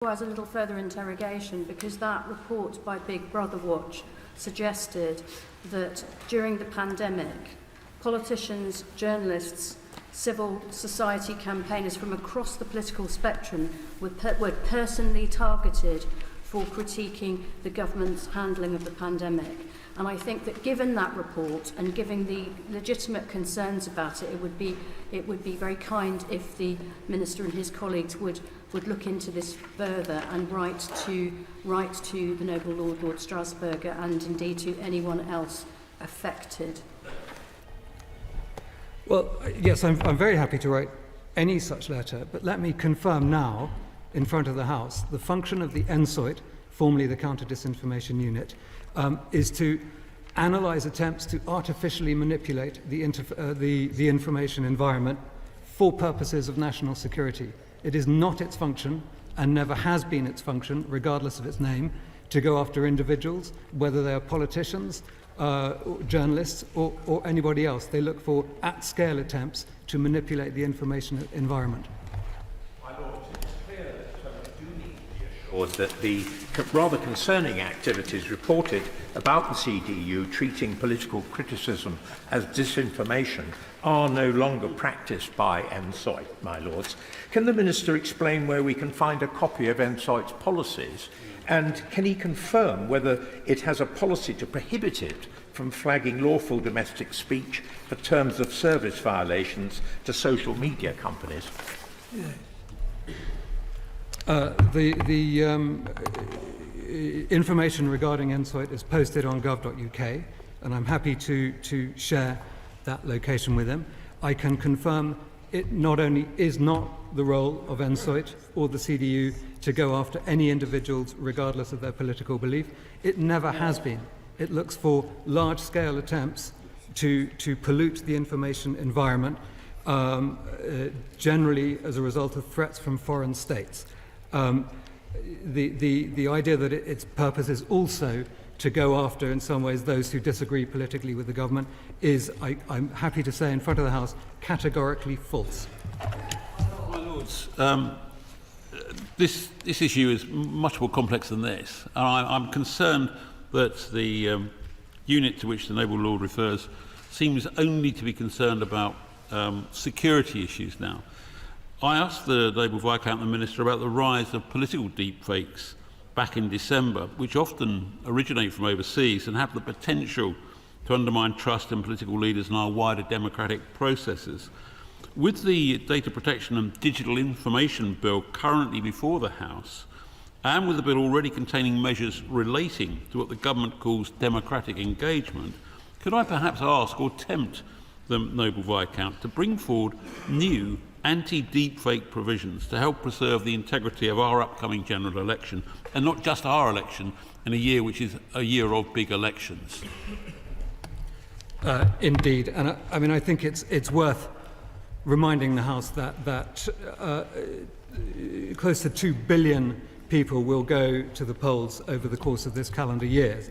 As a little further interrogation, because that report by Big Brother Watch suggested that during the pandemic, politicians, journalists, civil society campaigners from across the political spectrum were personally targeted for critiquing the government's handling of the pandemic. And I think that given that report and given the legitimate concerns about it, it would be very kind if the Minister and his colleagues would look into this further and write to the Noble Lord Strasburger, and indeed to anyone else affected. Well, yes, I'm very happy to write any such letter, but let me confirm now in front of the House the function of the NSOIT, formerly the Counter-Disinformation Unit, is to analyse attempts to artificially manipulate the information environment for purposes of national security. It is not its function, and never has been its function, regardless of its name, to go after individuals, whether they are politicians, journalists, or anybody else. They look for at-scale attempts to manipulate the information environment. My Lord, it's clear that we do need to be assured that the rather concerning activities reported about the CDU treating political criticism as disinformation are no longer practiced by NSOIT, my Lords. Can the Minister explain where we can find a copy of NSOIT's policies, and can he confirm whether it has a policy to prohibit it from flagging lawful domestic speech for terms of service violations to social media companies? Information regarding NSOIT is posted on gov.uk, and I'm happy to share that location with him. I can confirm it not only is not the role of NSOIT or the CDU to go after any individuals regardless of their political belief. It never has been. It looks for large-scale attempts to pollute the information environment, generally as a result of threats from foreign states. The idea that its purpose is also to go after, in some ways, those who disagree politically with the government is, I'm happy to say in front of the House, categorically false. My Lords, this issue is much more complex than this. And I'm concerned that the unit to which the Noble Lord refers seems only to be concerned about security issues now. I asked the Noble Viscount and the Minister about the rise of political deepfakes back in December, which often originate from overseas and have the potential to undermine trust in political leaders and our wider democratic processes. With the Data Protection and Digital Information Bill currently before the House, and with the bill already containing measures relating to what the government calls democratic engagement, could I perhaps ask or tempt the Noble Viscount to bring forward new anti-deepfake provisions to help preserve the integrity of our upcoming general election, and not just our election, in a year which is a year of big elections? Indeed, and I mean, I think it's worth reminding the House that close to 2 billion people will go to the polls over the course of this calendar year.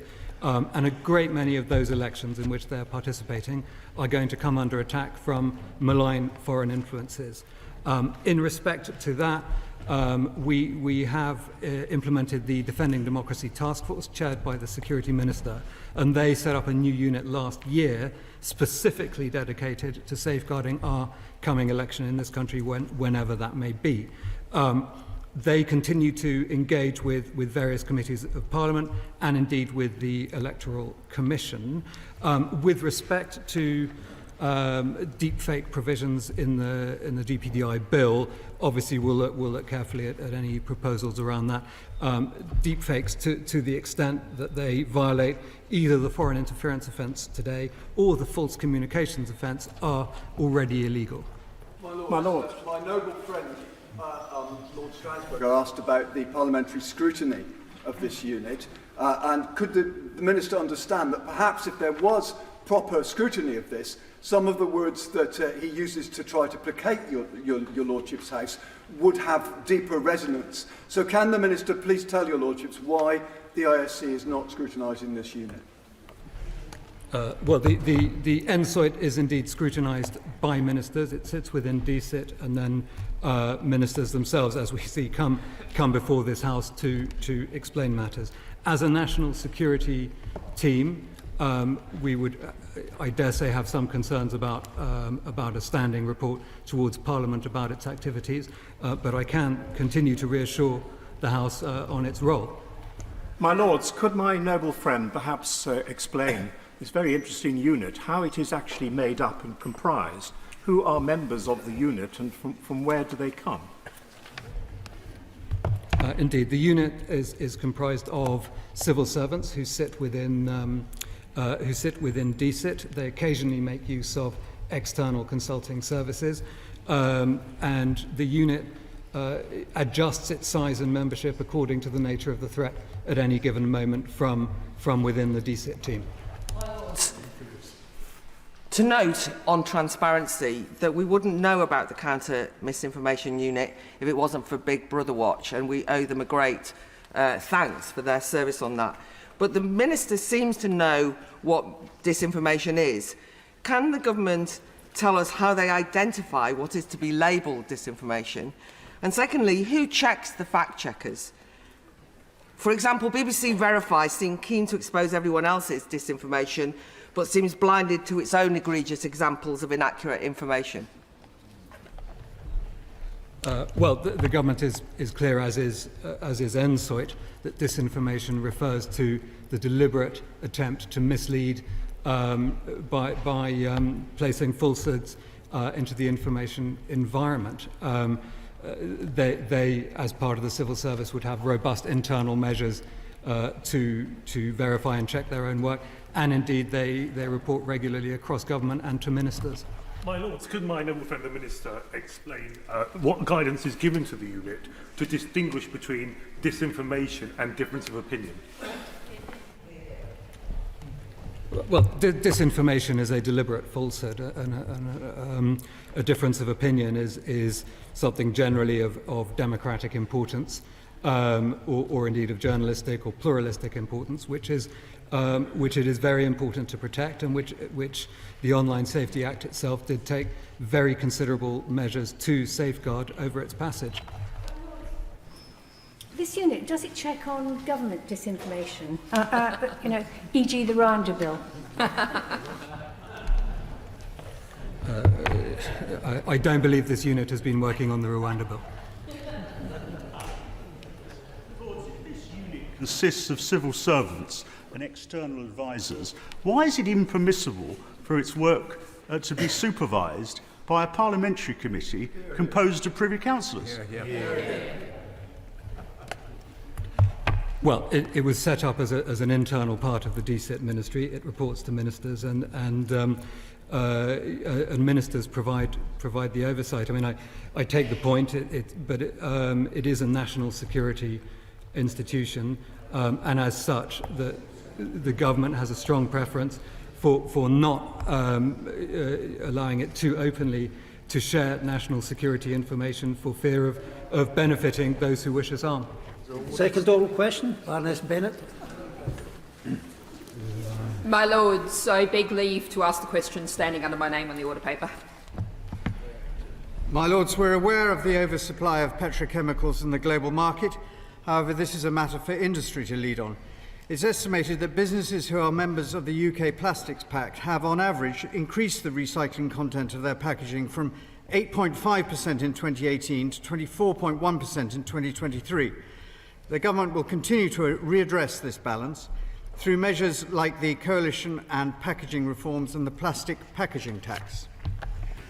And a great many of those elections in which they're participating are going to come under attack from malign foreign influences. In respect to that, we have implemented the Defending Democracy Task Force, chaired by the Security Minister, and they set up a new unit last year specifically dedicated to safeguarding our coming election in this country whenever that may be. They continue to engage with various committees of Parliament and indeed with the Electoral Commission. With respect to deepfake provisions in the DPDI bill, obviously we'll look carefully at any proposals around that. Deepfakes, to the extent that they violate either the foreign interference offence today or the false communications offence, are already illegal. My Lord. My noble friend, Lord Strasburger, asked about the parliamentary scrutiny of this unit, and could the Minister understand that perhaps if there was proper scrutiny of this, some of the words that he uses to try to placate your Lordship's House would have deeper resonance? So can the Minister please tell your Lordships why the ISC is not scrutinising this unit? Well, the NSOIT is indeed scrutinised by ministers. It sits within DSIT, and then ministers themselves, as we see, come before this House to explain matters. As a national security team, we would, I dare say, have some concerns about a standing report towards Parliament about its activities, but I can continue to reassure the House on its role. My Lords, could my noble friend perhaps explain this very interesting unit, how it is actually made up and comprised? Who are members of the unit, and from where do they come? Indeed, the unit is comprised of civil servants who sit within DSIT. They occasionally make use of external consulting services, and the unit adjusts its size and membership according to the nature of the threat at any given moment from within the DSIT team. To note on transparency that we wouldn't know about the Counter Misinformation Unit if it wasn't for Big Brother Watch, and we owe them a great thanks for their service on that. But the Minister seems to know what disinformation is. Can the government tell us how they identify what is to be labelled disinformation? And secondly, who checks the fact-checkers? For example, BBC Verify seem keen to expose everyone else's disinformation, but seems blinded to its own egregious examples of inaccurate information. Well, the government is clear, as is NSOIT, that disinformation refers to the deliberate attempt to mislead by placing falsehoods into the information environment. They, as part of the civil service, would have robust internal measures to verify and check their own work, and indeed they report regularly across government and to ministers. My Lords, could my noble friend the Minister explain what guidance is given to the unit to distinguish between disinformation and difference of opinion? Well, disinformation is a deliberate falsehood, and a difference of opinion is something generally of democratic importance, or indeed of journalistic or pluralistic importance, which it is very important to protect, and which the Online Safety Act itself did take very considerable measures to safeguard over its passage. This unit, does it check on government disinformation? You know, e.g. the Rwanda bill? I don't believe this unit has been working on the Rwanda bill. This unit consists of civil servants and external advisers. Why is it impermissible for its work to be supervised by a parliamentary committee composed of Privy Councillors? Well, it was set up as an internal part of the DSIT ministry. It reports to ministers, and ministers provide the oversight. I mean, I take the point, but it is a national security institution, and as such, the government has a strong preference for not allowing it too openly to share national security information for fear of benefiting those who wish us harm. Second oral question, Baroness Bennett. My Lords, I beg leave to ask the question standing under my name on the order paper. My Lords, we're aware of the oversupply of petrochemicals in the global market. However, this is a matter for industry to lead on. It's estimated that businesses who are members of the UK Plastics Pact have, on average, increased the recycling content of their packaging from 8.5% in 2018 to 24.1% in 2023. The government will continue to readdress this balance through measures like the Coalition and Packaging Reforms and the Plastic Packaging Tax.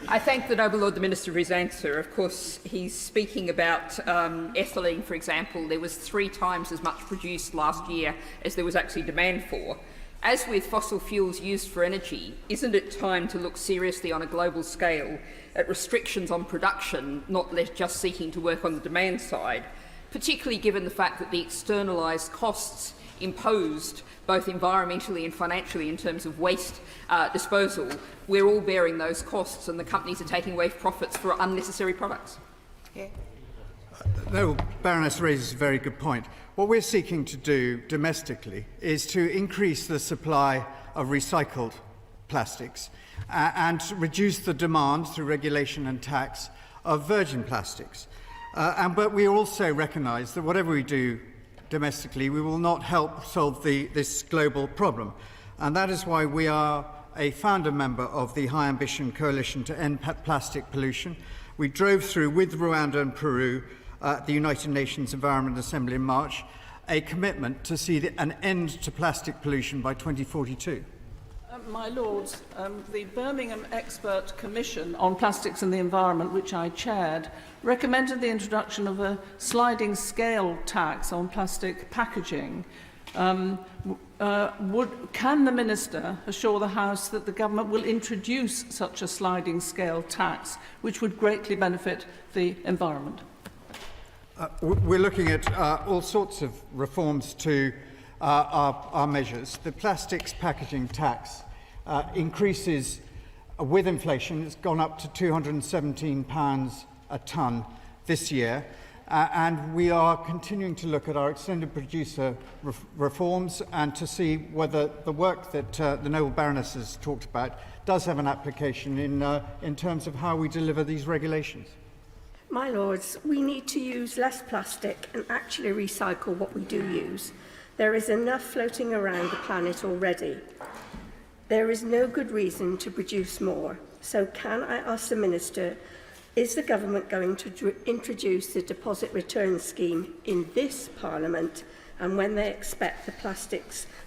I thank the noble Lord the Minister for his answer. Of course, he's speaking about ethylene, for example. There was 3 times as much produced last year as there was actually demand for. As with fossil fuels used for energy, isn't it time to look seriously on a global scale at restrictions on production, not just seeking to work on the demand side, particularly given the fact that the externalised costs imposed both environmentally and financially in terms of waste disposal, we're all bearing those costs and the companies are taking away profits for unnecessary products? Yeah. The Baroness raises a very good point. What we're seeking to do domestically is to increase the supply of recycled plastics and reduce the demand through regulation and tax of virgin plastics. But we also recognise that whatever we do domestically, we will not help solve this global problem. And that is why we are a founder member of the High Ambition Coalition to End Plastic Pollution. We drove through with Rwanda and Peru at the United Nations Environment Assembly in March a commitment to see an end to plastic pollution by 2042. My Lords, the Birmingham Expert Commission on Plastics and the Environment, which I chaired, recommended the introduction of a sliding scale tax on plastic packaging. Can the Minister assure the House that the Government will introduce such a sliding scale tax, which would greatly benefit the environment? We're looking at all sorts of reforms to our measures. The plastics packaging tax increases with inflation. It's gone up to £217 a tonne this year. And we are continuing to look at our extended producer reforms and to see whether the work that the Noble Baroness has talked about does have an application in terms of how we deliver these regulations. My Lords, we need to use less plastic and actually recycle what we do use. There is enough floating around the planet already. There is no good reason to produce more. So can I ask the Minister, is the Government going to introduce the deposit return scheme in this Parliament, and when they expect the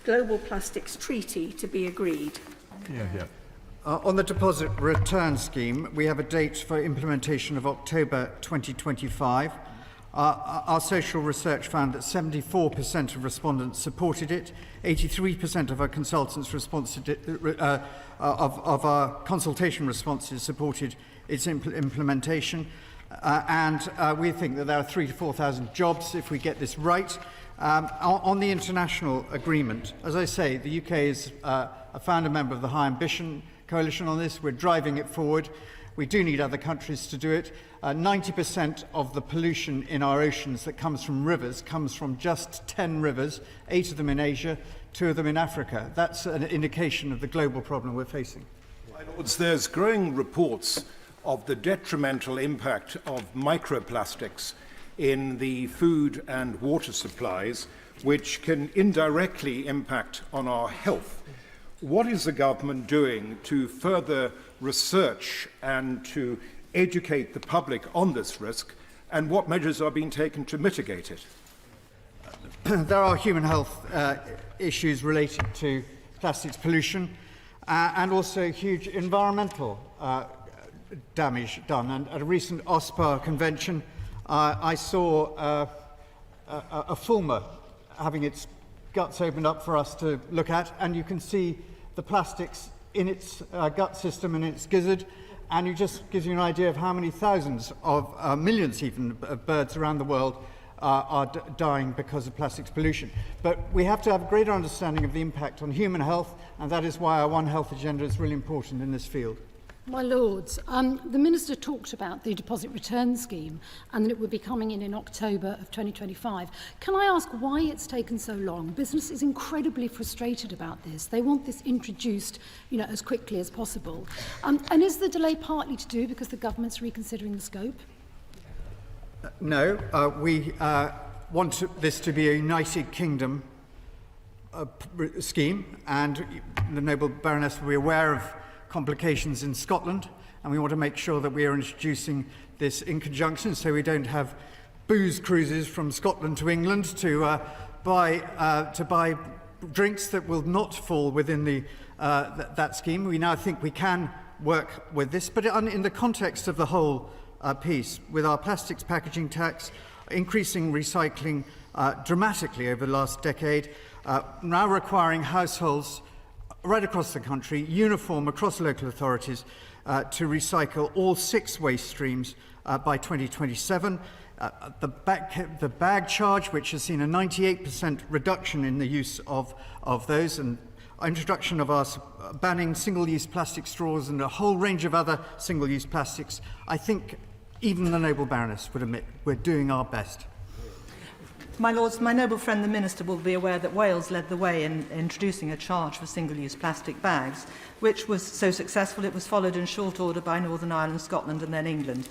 Global Plastics Treaty to be agreed? On the deposit return scheme, we have a date for implementation of October 2025. Our social research found that 74% of respondents supported it, 83% of our consultants of our consultation responses supported its implementation, and we think that there are 3,000 to 4,000 jobs if we get this right. On the international agreement, as I say, the UK is a founder member of the High Ambition Coalition on this. We're driving it forward. We do need other countries to do it. 90% of the pollution in our oceans that comes from rivers comes from just 10 rivers, 8 of them in Asia, 2 of them in Africa. That's an indication of the global problem we're facing. My Lords, there's growing reports of the detrimental impact of microplastics in the food and water supplies, which can indirectly impact on our health. What is the government doing to further research and to educate the public on this risk, and what measures are being taken to mitigate it? There are human health issues related to plastics pollution and also huge environmental damage done. And at a recent OSPAR convention, I saw a fulmar having its guts opened up for us to look at, and you can see the plastics in its gut system and its gizzard, and it just gives you an idea of how many thousands of millions even of birds around the world are dying because of plastics pollution. But we have to have a greater understanding of the impact on human health, and that is why our One Health agenda is really important in this field. My Lords, the Minister talked about the deposit return scheme and that it would be coming in October of 2025. Can I ask why it's taken so long? Business is incredibly frustrated about this. They want this introduced, as quickly as possible. And is the delay partly to do because the government's reconsidering the scope? No, we want this to be a United Kingdom scheme, and the Noble Baroness will be aware of complications in Scotland, and we want to make sure that we are introducing this in conjunction so we don't have booze cruises from Scotland to England to buy drinks that will not fall within that scheme. We now think we can work with this, but in the context of the whole piece, with our plastics packaging tax, increasing recycling dramatically over the last decade, now requiring households right across the country, uniform across local authorities, to recycle all 6 waste streams by 2027. The bag charge, which has seen a 98% reduction in the use of those, and introduction of our banning single-use plastic straws and a whole range of other single-use plastics, I think even the Noble Baroness would admit we're doing our best. My Lords, my noble friend the Minister will be aware that Wales led the way in introducing a charge for single-use plastic bags, which was so successful it was followed in short order by Northern Ireland, Scotland and then England.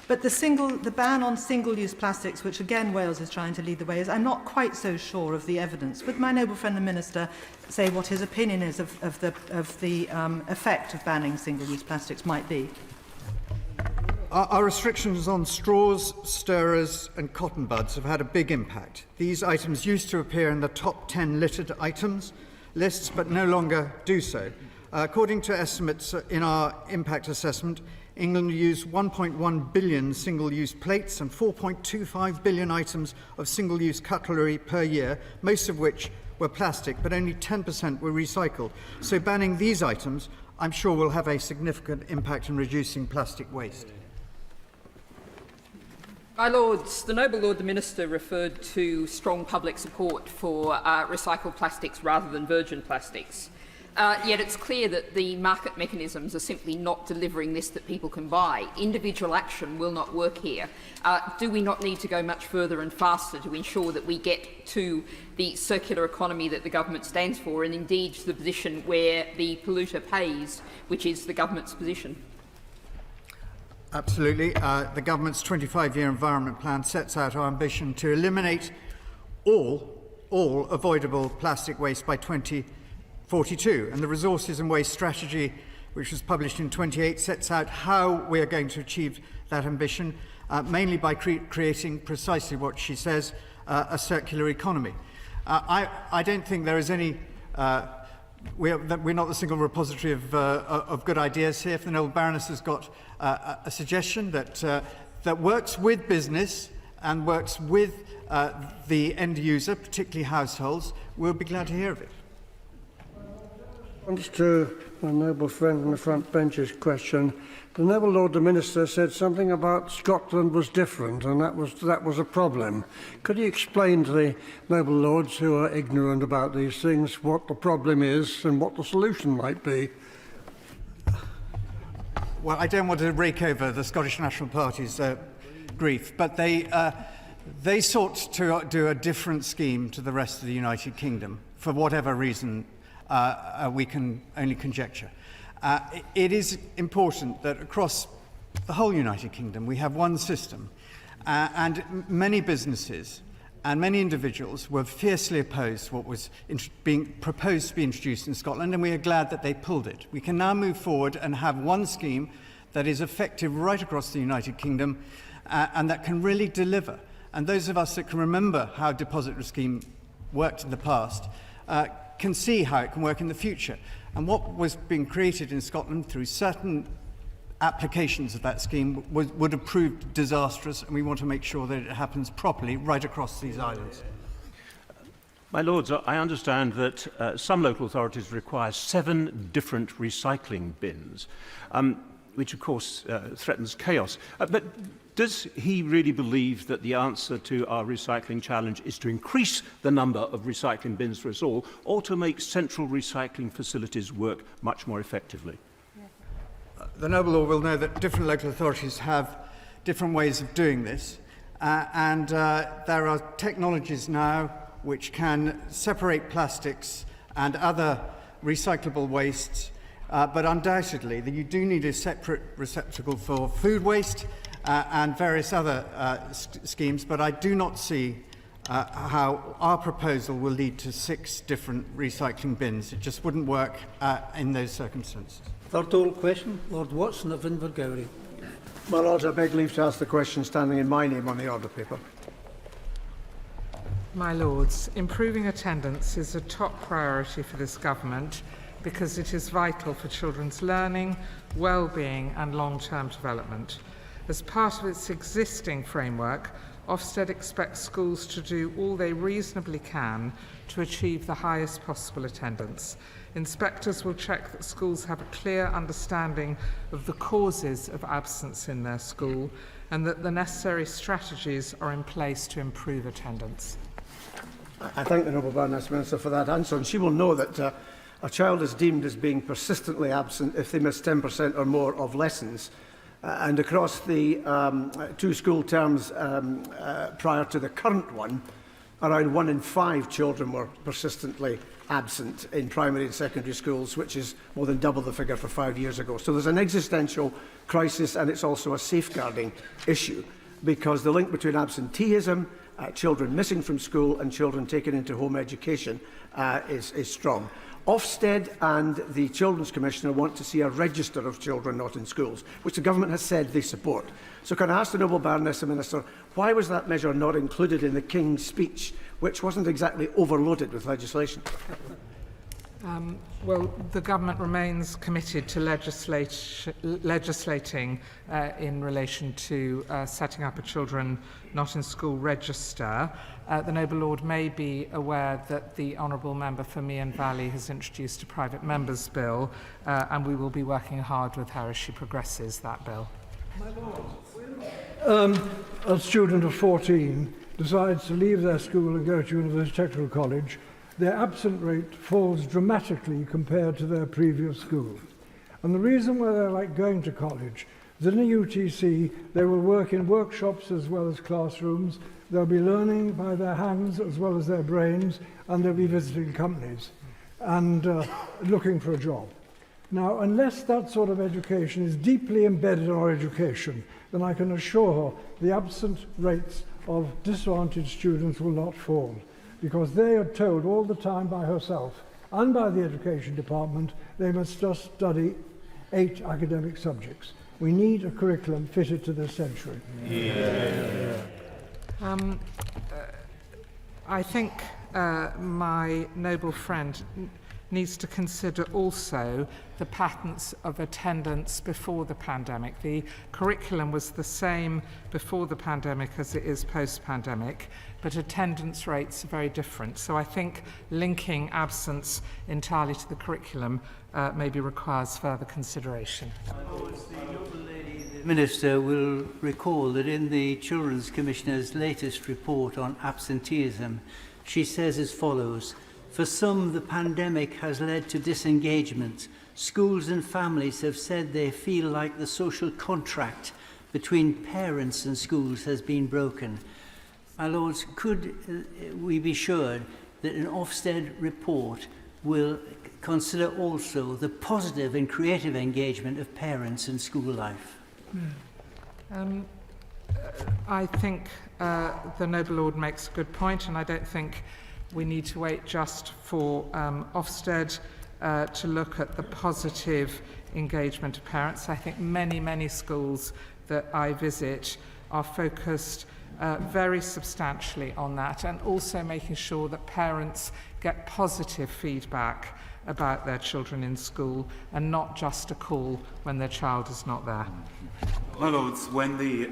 But the ban on single-use plastics, which again Wales is trying to lead the way, is I'm not quite so sure of the evidence. Would my noble friend the Minister say what his opinion is of the effect of banning single-use plastics might be? Our restrictions on straws, stirrers and cotton buds have had a big impact. These items used to appear in the top 10 littered items lists, but no longer do so. According to estimates in our impact assessment, England used 1.1 billion single-use plates and 4.25 billion items of single-use cutlery per year, most of which were plastic, but only 10% were recycled. So banning these items, I'm sure, will have a significant impact in reducing plastic waste. My Lords, the Noble Lord the Minister referred to strong public support for recycled plastics rather than virgin plastics. Yet it's clear that the market mechanisms are simply not delivering this that people can buy. Individual action will not work here. Do we not need to go much further and faster to ensure that we get to the circular economy that the government stands for, and indeed to the position where the polluter pays, which is the government's position? Absolutely. The government's 25-year environment plan sets out our ambition to eliminate all avoidable plastic waste by 2042. And the Resources and Waste Strategy, which was published in 2008, sets out how we are going to achieve that ambition, mainly by creating precisely what she says, a circular economy. I don't think there is any... We're not the single repository of good ideas here. If the Noble Baroness has got a suggestion that works with business and works with the end user, particularly households, we'll be glad to hear of it. To my noble friend in the front bench's question, the Noble Lord the Minister said something about Scotland was different, and that was a problem. Could you explain to the Noble Lords who are ignorant about these things what the problem is and what the solution might be? Well, I don't want to rake over the Scottish National Party's grief, but they sought to do a different scheme to the rest of the United Kingdom for whatever reason we can only conjecture. It is important that across the whole United Kingdom we have one system, and many businesses and many individuals were fiercely opposed to what was being proposed to be introduced in Scotland, and we are glad that they pulled it. We can now move forward and have one scheme that is effective right across the United Kingdom and that can really deliver. And those of us that can remember how depository scheme worked in the past can see how it can work in the future. And what was being created in Scotland through certain applications of that scheme would have proved disastrous, and we want to make sure that it happens properly right across these islands. My Lords, I understand that some local authorities require 7 different recycling bins, which of course threatens chaos. But does he really believe that the answer to our recycling challenge is to increase the number of recycling bins for us all, or to make central recycling facilities work much more effectively? The Noble Lord will know that different local authorities have different ways of doing this, and there are technologies now which can separate plastics and other recyclable wastes, but undoubtedly you do need a separate receptacle for food waste and various other schemes, but I do not see how our proposal will lead to 6 different recycling bins. It just wouldn't work in those circumstances. Third oral question, Lord Watson of Invergowrie. My Lords, I beg leave to ask the question standing in my name on the order paper. My Lords, improving attendance is a top priority for this government because it is vital for children's learning, well-being and long-term development. As part of its existing framework, Ofsted expects schools to do all they reasonably can to achieve the highest possible attendance. Inspectors will check that schools have a clear understanding of the causes of absence in their school and that the necessary strategies are in place to improve attendance. I thank the Noble Baroness Minister for that answer, and she will know that a child is deemed as being persistently absent if they miss 10% or more of lessons. And across the 2 school terms prior to the current one, around 1 in 5 children were persistently absent in primary and secondary schools, which is more than double the figure for 5 years ago. So there's an existential crisis, and it's also a safeguarding issue, because the link between absenteeism, children missing from school, and children taken into home education is strong. Ofsted and the Children's Commissioner want to see a register of children not in schools, which the government has said they support. So can I ask the Noble Baroness and Minister, why was that measure not included in the King's speech, which wasn't exactly overloaded with legislation? Well, the government remains committed to legislating in relation to setting up a children not in school register. The Noble Lord may be aware that the Honourable Member for Meon Valley has introduced a private member's bill, and we will be working hard with her as she progresses that bill. A student of 14 decides to leave their school and go to University Technical College, their absent rate falls dramatically compared to their previous school. And the reason why they're like going to college is in a UTC they will work in workshops as well as classrooms, they'll be learning by their hands as well as their brains, and they'll be visiting companies and looking for a job. Now, unless that sort of education is deeply embedded in our education, then I can assure her the absent rates of disadvantaged students will not fall, because they are told all the time by herself and by the Education Department they must just study 8 academic subjects. We need a curriculum fitted to this century. I think my noble friend needs to consider also the patterns of attendance before the pandemic. The curriculum was the same before the pandemic as it is post-pandemic, but attendance rates are very different. So I think linking absence entirely to the curriculum maybe requires further consideration. The Minister will recall that in the Children's Commissioner's latest report on absenteeism, she says as follows: "For some, the pandemic has led to disengagement. Schools and families have said they feel like the social contract between parents and schools has been broken." My Lords, could we be sure that an Ofsted report will consider also the positive and creative engagement of parents in school life? I think the Noble Lord makes a good point, and I don't think we need to wait just for Ofsted to look at the positive engagement of parents. I think many schools that I visit are focused very substantially on that, and also making sure that parents get positive feedback about their children in school and not just a call when their child is not there. My Lords, would the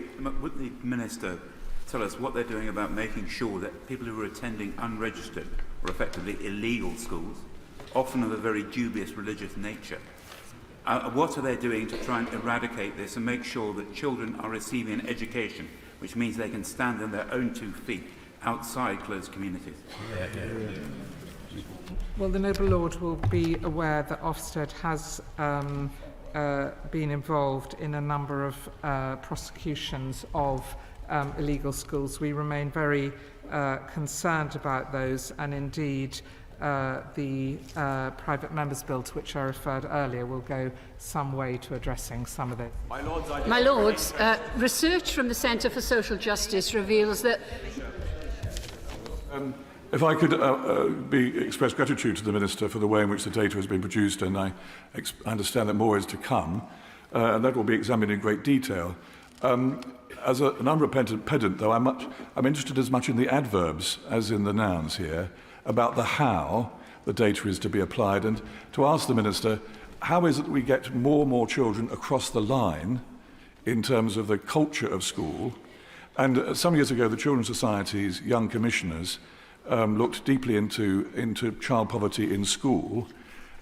Minister tell us what they're doing about making sure that people who are attending unregistered or effectively illegal schools, often of a very dubious religious nature, what are they doing to try and eradicate this and make sure that children are receiving an education which means they can stand on their own 2 feet outside closed communities? Well, the Noble Lord will be aware that Ofsted has been involved in a number of prosecutions of illegal schools. We remain very concerned about those, and indeed the private members' bill to which I referred earlier will go some way to addressing some of it. My Lords, research from the Centre for Social Justice reveals that... If I could express gratitude to the Minister for the way in which the data has been produced, and I understand that more is to come, and that will be examined in great detail. As an unrepentant pedant, though, I'm interested as much in the adverbs as in the nouns here, about the how the data is to be applied, and to ask the Minister, how is it that we get more and more children across the line in terms of the culture of school? And some years ago, the Children's Society's young commissioners looked deeply into child poverty in school,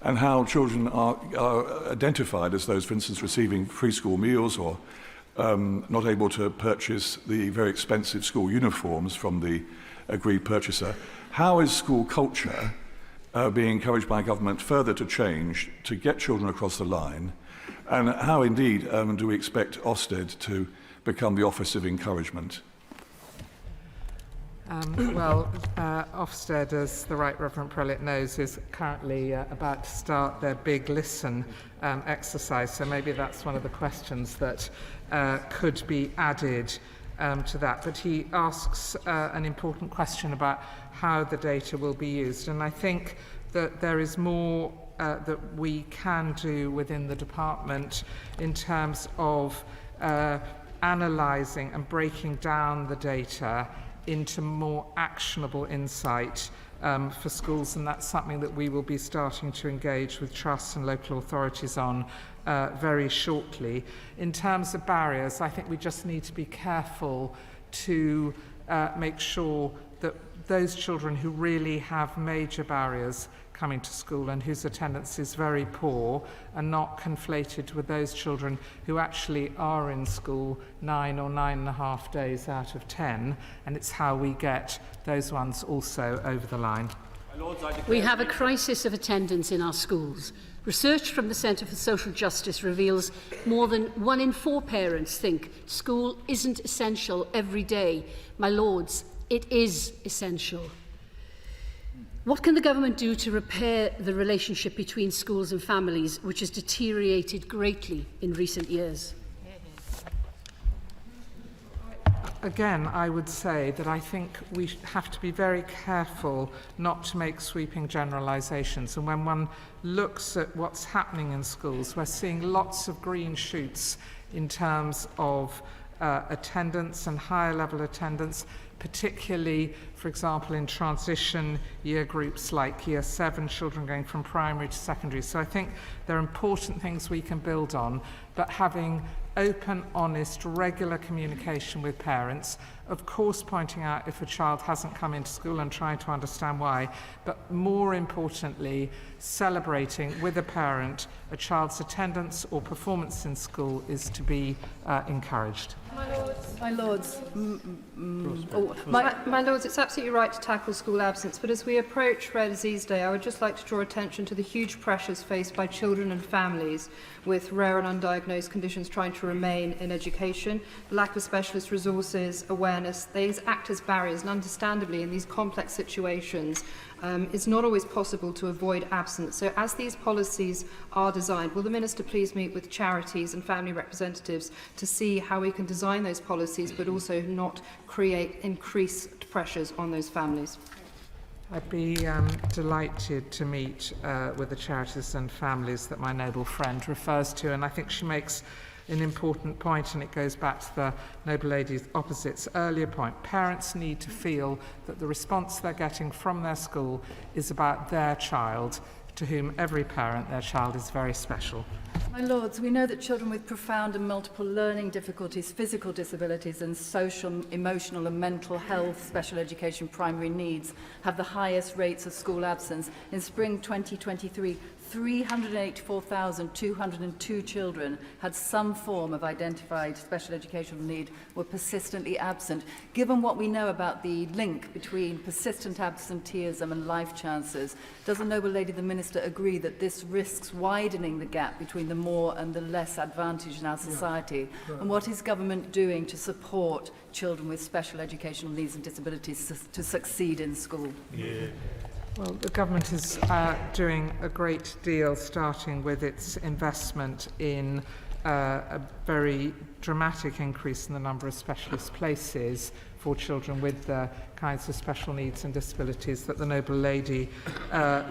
and how children are identified as those, for instance, receiving free school meals or not able to purchase the very expensive school uniforms from the agreed purchaser. How is school culture being encouraged by government further to change to get children across the line? And how indeed do we expect Ofsted to become the office of encouragement? Ofsted, as the Right Reverend Prelate knows, is currently about to start their Big Listen exercise, so maybe that's one of the questions that could be added to that. But he asks an important question about how the data will be used, and I think that there is more that we can do within the department in terms of analysing and breaking down the data into more actionable insight for schools, and that's something that we will be starting to engage with trusts and local authorities on very shortly. In terms of barriers, I think we just need to be careful to make sure that those children who really have major barriers coming to school and whose attendance is very poor are not conflated with those children who actually are in school 9 or 9.5 days out of 10, and it's how we get those ones also over the line. We have a crisis of attendance in our schools. Research from the Centre for Social Justice reveals more than 1 in 4 parents think school isn't essential every day. My lords, it is essential. What can the government do to repair the relationship between schools and families, which has deteriorated greatly in recent years? Again, I would say that I think we have to be very careful not to make sweeping generalisations. And when one looks at what's happening in schools, we're seeing lots of green shoots in terms of attendance and higher level attendance, particularly, for example, in transition year groups like Year 7, children going from primary to secondary. So I think there are important things we can build on, but having open, honest, regular communication with parents, of course pointing out if a child hasn't come into school and trying to understand why, but more importantly, celebrating with a parent a child's attendance or performance in school is to be encouraged. My Lords, my Lords, it's absolutely right to tackle school absence, but as we approach Rare Disease Day, I would just like to draw attention to the huge pressures faced by children and families with rare and undiagnosed conditions trying to remain in education. The lack of specialist resources, awareness, these act as barriers, and understandably in these complex situations, it's not always possible to avoid absence. So as these policies are designed, will the Minister please meet with charities and family representatives to see how we can design those policies but also not create increased pressures on those families? I'd be delighted to meet with the charities and families that my noble friend refers to, and I think she makes an important point, and it goes back to the noble lady opposite's earlier point. Parents need to feel that the response they're getting from their school is about their child, to whom every parent, their child is very special. My Lords, we know that children with profound and multiple learning difficulties, physical disabilities and social, emotional and mental health special education primary needs have the highest rates of school absence. In spring 2023, 384,202 children had some form of identified special educational need, were persistently absent. Given what we know about the link between persistent absenteeism and life chances, does the noble lady, the Minister, agree that this risks widening the gap between the more and the less advantaged in our society? Yeah. And what is government doing to support children with special educational needs and disabilities to succeed in school? Yeah. Well, the government is doing a great deal, starting with its investment in a very dramatic increase in the number of specialist places for children with the kinds of special needs and disabilities that the noble lady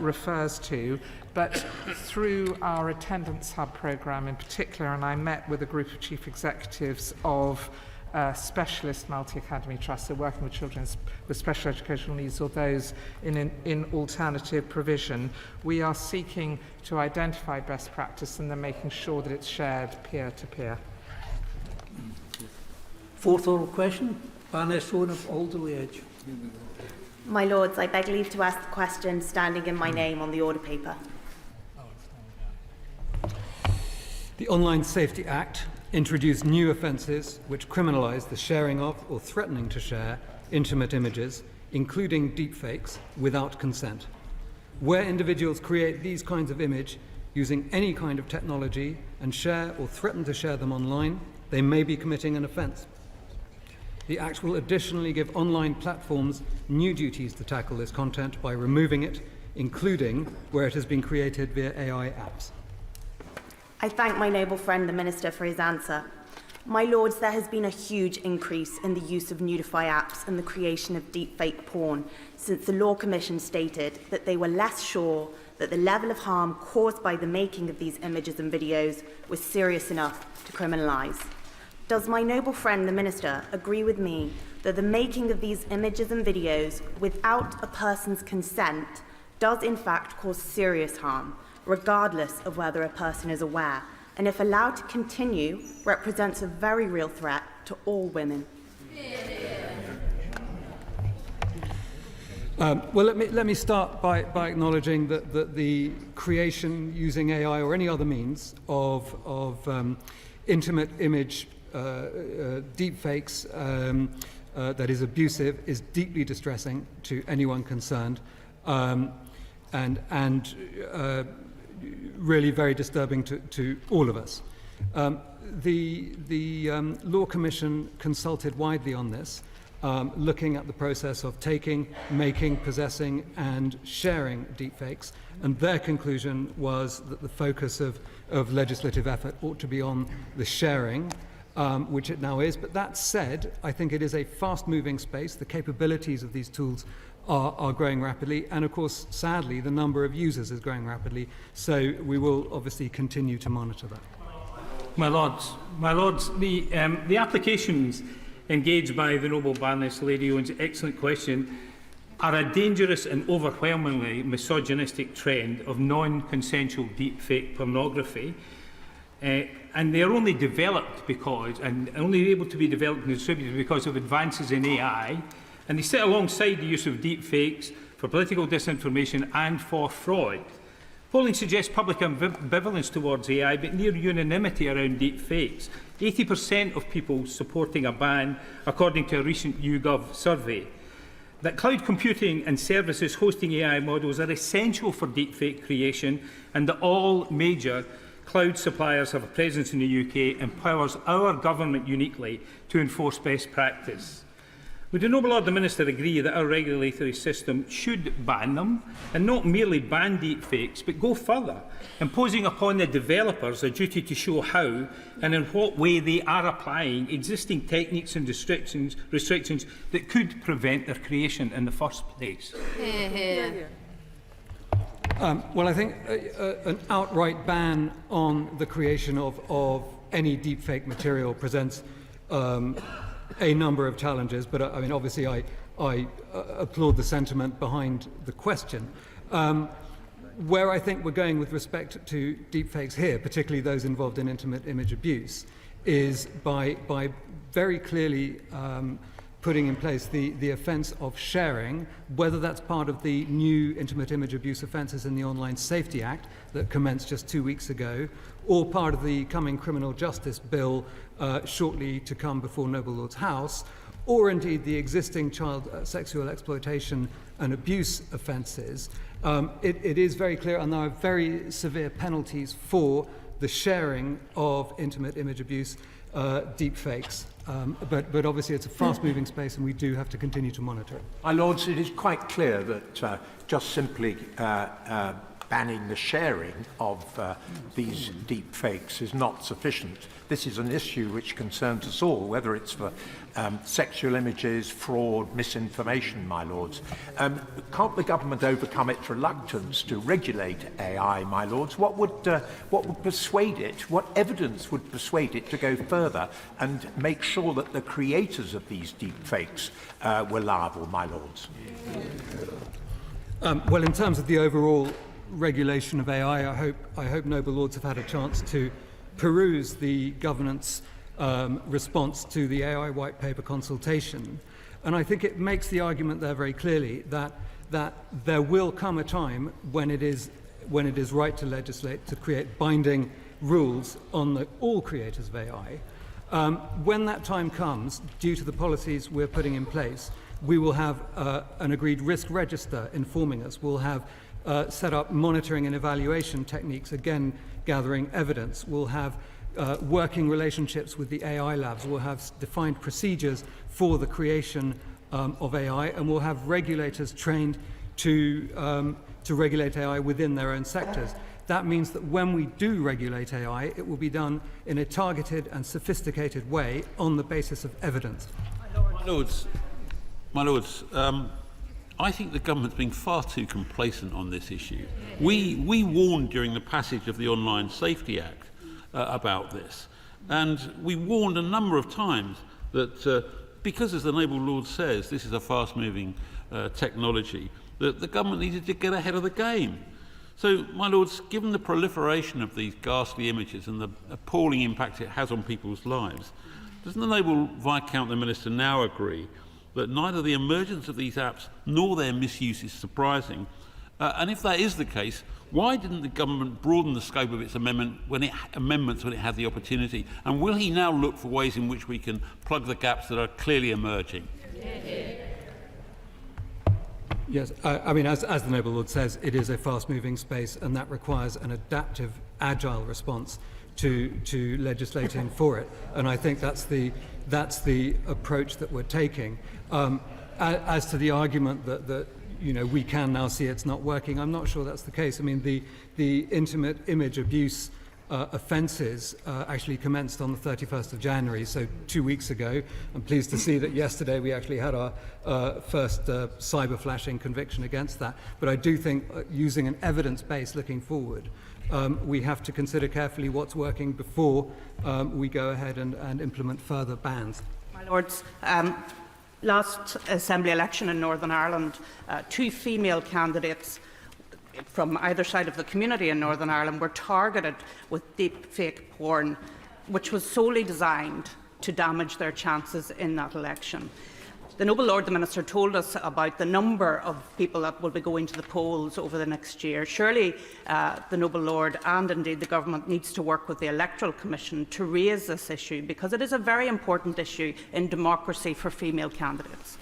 refers to. But through our Attendance Hub programme in particular, and I met with a group of chief executives of specialist multi-academy trusts, so working with children with special educational needs or those in alternative provision, we are seeking to identify best practice and then making sure that it's shared peer-to-peer. Fourth oral question, Baroness Owen of Alderley Edge. My Lords, I beg leave to ask the question standing in my name on the order paper. The Online Safety Act introduced new offences which criminalise the sharing of or threatening to share intimate images, including deepfakes, without consent. Where individuals create these kinds of image using any kind of technology and share or threaten to share them online, they may be committing an offence. The Act will additionally give online platforms new duties to tackle this content by removing it, including where it has been created via AI apps. I thank my noble friend, the Minister, for his answer. My Lords, there has been a huge increase in the use of nudify apps and the creation of deepfake porn since the Law Commission stated that they were less sure that the level of harm caused by the making of these images and videos was serious enough to criminalise. Does my noble friend, the Minister, agree with me that the making of these images and videos without a person's consent does in fact cause serious harm, regardless of whether a person is aware, and if allowed to continue, represents a very real threat to all women? Well, let me start by acknowledging that the creation using AI or any other means of intimate image deepfakes that is abusive is deeply distressing to anyone concerned, and really very disturbing to all of us. The Law Commission consulted widely on this, looking at the process of taking, making, possessing and sharing deepfakes, and their conclusion was that the focus of legislative effort ought to be on the sharing, which it now is. But that said, I think it is a fast-moving space. The capabilities of these tools are growing rapidly, and of course, sadly, the number of users is growing rapidly, so we will obviously continue to monitor that. My Lords, the applications engaged by the noble Baroness Lady Owen's excellent question are a dangerous and overwhelmingly misogynistic trend of non-consensual deepfake pornography, and they are only developed because, and only able to be developed and distributed because of advances in AI, and they sit alongside the use of deepfakes for political disinformation and for fraud. Polling suggests public ambivalence towards AI, but near unanimity around deepfakes. 80% of people supporting a ban, according to a recent YouGov survey. That cloud computing and services hosting AI models are essential for deepfake creation, and that all major cloud suppliers have a presence in the UK empowers our government uniquely to enforce best practice. Would the noble Lord the Minister agree that our regulatory system should ban them, and not merely ban deepfakes, but go further, imposing upon the developers a duty to show how and in what way they are applying existing techniques and restrictions that could prevent their creation in the first place? Well, I think an outright ban on the creation of any deepfake material presents a number of challenges, but I mean, obviously, I applaud the sentiment behind the question. Where I think we're going with respect to deepfakes here, particularly those involved in intimate image abuse, is by very clearly putting in place the offence of sharing, whether that's part of the new intimate image abuse offences in the Online Safety Act that commenced just 2 weeks ago, or part of the coming criminal justice bill shortly to come before Noble Lord's House, or indeed the existing child sexual exploitation and abuse offences. It is very clear, and there are very severe penalties for the sharing of intimate image abuse deepfakes. But obviously it's a fast-moving space, and we do have to continue to monitor it. My Lords, it is quite clear that just simply banning the sharing of these deep fakes is not sufficient. This is an issue which concerns us all, whether it's for sexual images, fraud, misinformation, my Lords. Can't the government overcome its reluctance to regulate AI, my Lords? What would persuade it, what evidence would persuade it to go further and make sure that the creators of these deep fakes were liable, my Lords? Well, in terms of the overall regulation of AI, I hope Noble Lords have had a chance to peruse the government's response to the AI white paper consultation. And I think it makes the argument there very clearly that there will come a time when it is right to legislate, to create binding rules on all creators of AI. When that time comes, due to the policies we're putting in place, we will have an agreed risk register informing us. We'll have set up monitoring and evaluation techniques, again gathering evidence. We'll have working relationships with the AI labs. We'll have defined procedures for the creation of AI, and we'll have regulators trained to regulate AI within their own sectors. That means that when we do regulate AI, it will be done in a targeted and sophisticated way on the basis of evidence. My Lords, I think the government's being far too complacent on this issue. We warned during the passage of the Online Safety Act about this, and we warned a number of times that because, as the Noble Lord says, this is a fast-moving technology, that the government needed to get ahead of the game. So, my Lords, given the proliferation of these ghastly images and the appalling impact it has on people's lives, doesn't the Noble Viscount the Minister now agree that neither the emergence of these apps nor their misuse is surprising? And if that is the case, why didn't the government broaden the scope of its amendments when it had the opportunity? And will he now look for ways in which we can plug the gaps that are clearly emerging? Yes, I mean, as the Noble Lord says, it is a fast-moving space, and that requires an adaptive, agile response to legislating for it. And I think that's the approach that we're taking. As to the argument that we can now see it's not working, I'm not sure that's the case. I mean, the intimate image abuse offences actually commenced on the 31st of January, so 2 weeks ago. I'm pleased to see that yesterday we actually had our first cyber flashing conviction against that. But I do think using an evidence base looking forward, we have to consider carefully what's working before we go ahead and implement further bans. My Lords, last Assembly election in Northern Ireland, 2 female candidates from either side of the community in Northern Ireland were targeted with deep fake porn, which was solely designed to damage their chances in that election. The Noble Lord, the Minister, told us about the number of people that will be going to the polls over the next year. Surely the Noble Lord and indeed the Government needs to work with the Electoral Commission to raise this issue, because it is a very important issue in democracy for female candidates.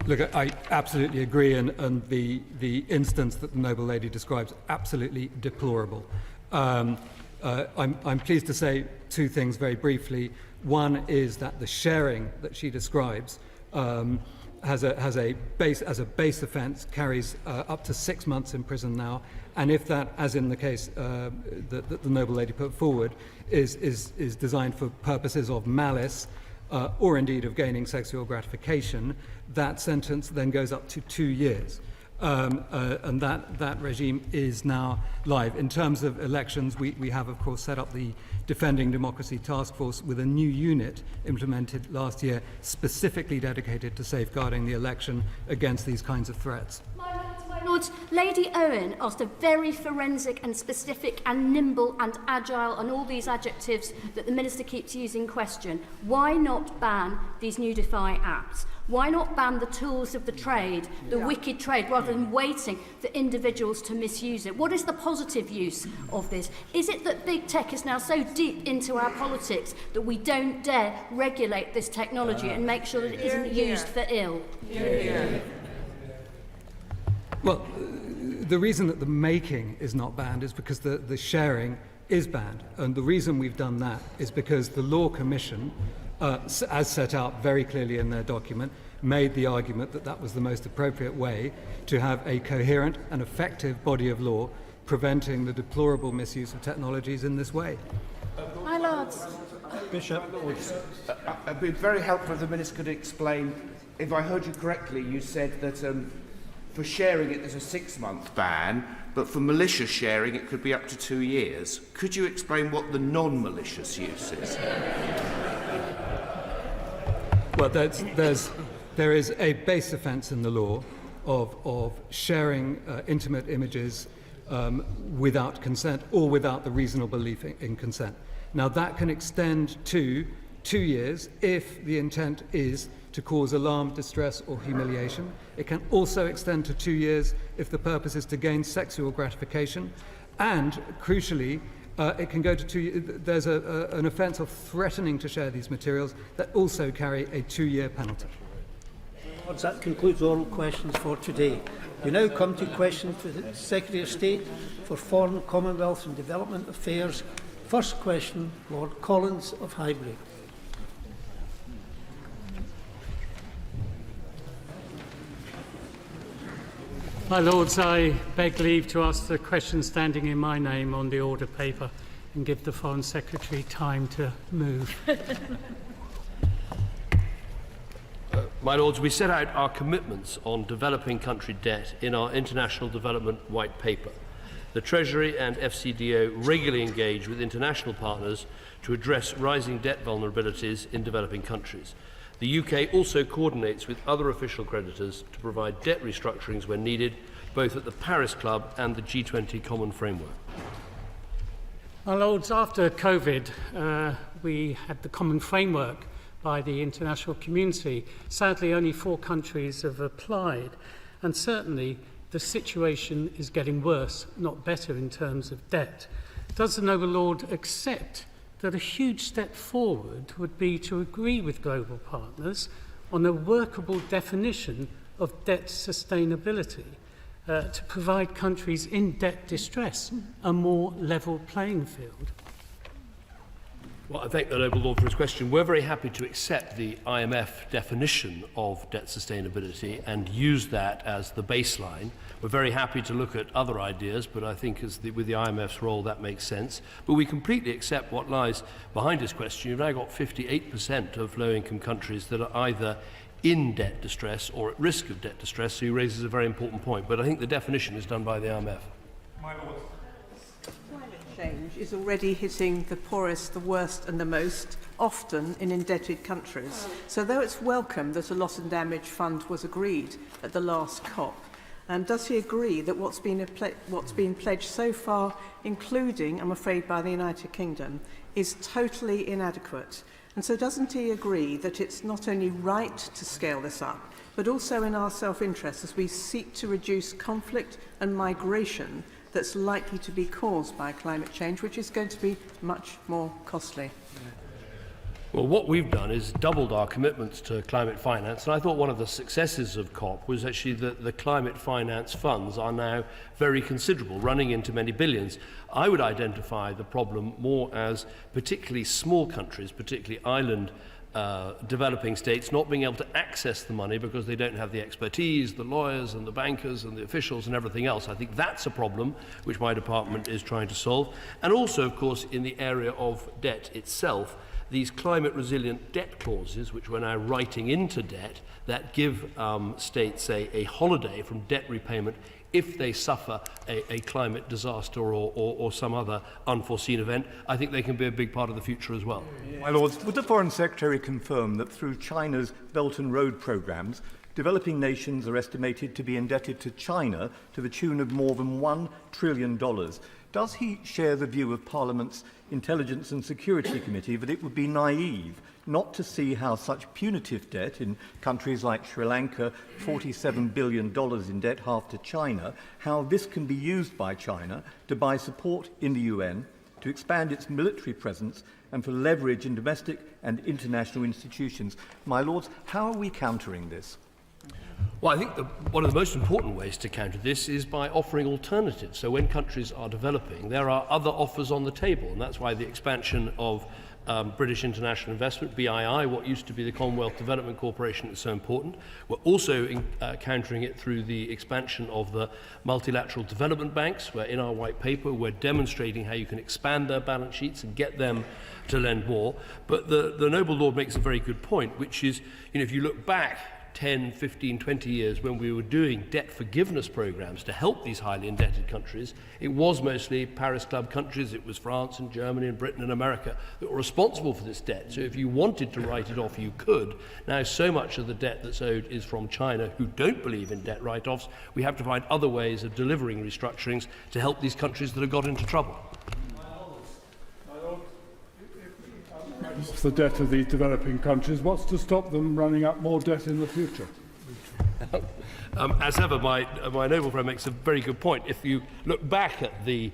Look, I absolutely agree, and the instance that the Noble Lady describes, absolutely deplorable. I'm pleased to say 2 things very briefly. One is that the sharing that she describes as a base offence carries up to 6 months in prison now, and if that, as in the case that the Noble Lady put forward, is designed for purposes of malice, or indeed of gaining sexual gratification, that sentence then goes up to 2 years. And that regime is now live. In terms of elections, we have, of course, set up the Defending Democracy Task Force with a new unit implemented last year, specifically dedicated to safeguarding the election against these kinds of threats. My Lords, Lady Owen asked a very forensic and specific and nimble and agile and all these adjectives that the Minister keeps using question. Why not ban these Nudify apps? Why not ban the tools of the trade, the wicked trade, rather than waiting for individuals to misuse it? What is the positive use of this? Is it that big tech is now so deep into our politics that we don't dare regulate this technology and make sure that it isn't used for ill? Well, the reason that the making is not banned is because the sharing is banned. And the reason we've done that is because the Law Commission, as set out very clearly in their document, made the argument that that was the most appropriate way to have a coherent and effective body of law preventing the deplorable misuse of technologies in this way. My Lords. Bishop. It'd be very helpful if the Minister could explain, if I heard you correctly, you said that for sharing it there's a 6-month ban, but for malicious sharing it could be up to 2 years. Could you explain what the non-malicious use is? Well, there is a base offence in the law of sharing intimate images without consent or without the reasonable belief in consent. Now, that can extend to 2 years if the intent is to cause alarm, distress or humiliation. It can also extend to 2 years if the purpose is to gain sexual gratification. And, crucially, it can go to 2 years. There's an offence of threatening to share these materials that also carry a 2-year penalty. That concludes oral questions for today. We now come to questions to the Secretary of State for Foreign, Commonwealth and Development Affairs First question, Lord Collins of Highbury. My Lords, I beg leave to ask the question standing in my name on the order paper and give the Foreign Secretary time to move. My Lords, we set out our commitments on developing country debt in our International Development White Paper. The Treasury and FCDO regularly engage with international partners to address rising debt vulnerabilities in developing countries. The UK also coordinates with other official creditors to provide debt restructurings when needed, both at the Paris Club and the G20 Common Framework. My Lords, after COVID, we had the Common Framework by the international community. Sadly, only 4 countries have applied, and certainly the situation is getting worse, not better in terms of debt. Does the Noble Lord accept that a huge step forward would be to agree with global partners on a workable definition of debt sustainability to provide countries in debt distress a more level playing field? Well, I thank the Noble Lord for his question. We're very happy to accept the IMF definition of debt sustainability and use that as the baseline. We're very happy to look at other ideas, but I think with the IMF's role that makes sense. But we completely accept what lies behind his question. You've now got 58% of low-income countries that are either in debt distress or at risk of debt distress, so he raises a very important point. But I think the definition is done by the IMF. My Lord. Change is already hitting the poorest, the worst and the most, often in indebted countries. So though it's welcome that a loss and damage fund was agreed at the last COP, does he agree that what's been pledged so far, including, I'm afraid, by the United Kingdom, is totally inadequate? And so doesn't he agree that it's not only right to scale this up, but also in our self-interest as we seek to reduce conflict and migration that's likely to be caused by climate change, which is going to be much more costly? Well, what we've done is doubled our commitments to climate finance, and I thought one of the successes of COP was actually that the climate finance funds are now very considerable, running into many billions. I would identify the problem more as particularly small countries, particularly island developing states, not being able to access the money because they don't have the expertise, the lawyers and the bankers and the officials and everything else. I think that's a problem which my department is trying to solve. And also, of course, in the area of debt itself, these climate resilient debt clauses, which we're now writing into debt, that give states a holiday from debt repayment if they suffer a climate disaster or some other unforeseen event. I think they can be a big part of the future as well. My Lords, would the Foreign Secretary confirm that through China's Belt and Road programmes, developing nations are estimated to be indebted to China to the tune of more than $1 trillion? Does he share the view of Parliament's Intelligence and Security Committee that it would be naive not to see how such punitive debt in countries like Sri Lanka, $47 billion in debt, half to China, how this can be used by China to buy support in the UN, to expand its military presence and for leverage in domestic and international institutions? My Lords, how are we countering this? Well, I think one of the most important ways to counter this is by offering alternatives. So when countries are developing, there are other offers on the table, and that's why the expansion of British International Investment, BII, what used to be the Commonwealth Development Corporation, is so important. We're also countering it through the expansion of the multilateral development banks, where in our white paper we're demonstrating how you can expand their balance sheets and get them to lend more. But the Noble Lord makes a very good point, which is, if you look back 10, 15, 20 years when we were doing debt forgiveness programs to help these highly indebted countries, it was mostly Paris Club countries, it was France and Germany and Britain and America that were responsible for this debt. So if you wanted to write it off, you could. Now so much of the debt that's owed is from China, who don't believe in debt write-offs. We have to find other ways of delivering restructurings to help these countries that have got into trouble. The debt of these developing countries. What's to stop them running up more debt in the future? As ever, my noble friend makes a very good point. If you look back at the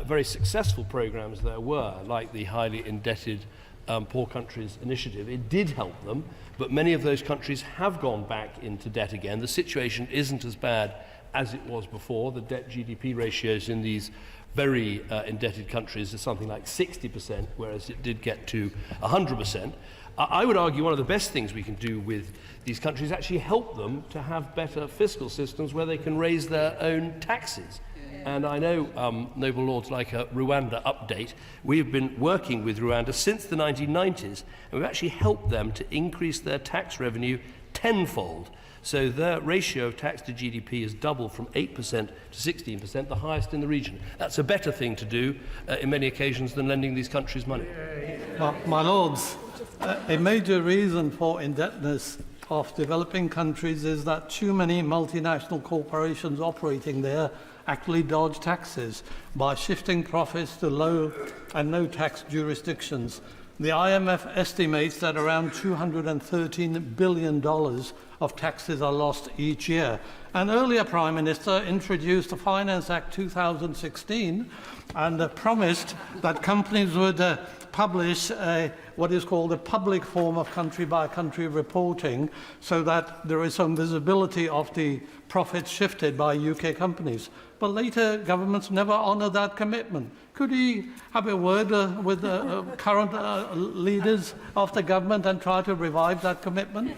very successful programs there were, like the highly indebted Poor Countries Initiative, it did help them, but many of those countries have gone back into debt again. The situation isn't as bad as it was before. The debt-GDP ratios in these very indebted countries is something like 60%, whereas it did get to 100%. I would argue one of the best things we can do with these countries is actually help them to have better fiscal systems where they can raise their own taxes. And I know, noble lords, like a Rwanda update, we've been working with Rwanda since the 1990s, and we've actually helped them to increase their tax revenue tenfold. So their ratio of tax to GDP has doubled from 8% to 16%, the highest in the region. That's a better thing to do in many occasions than lending these countries money. My Lords, a major reason for indebtedness of developing countries is that too many multinational corporations operating there actually dodge taxes by shifting profits to low and no tax jurisdictions. The IMF estimates that around $213 billion of taxes are lost each year. An earlier Prime Minister introduced the Finance Act 2016 and promised that companies would publish what is called a public form of country-by-country reporting so that there is some visibility of the profits shifted by UK companies. But later governments never honoured that commitment. Could he have a word with the current leaders of the government and try to revive that commitment?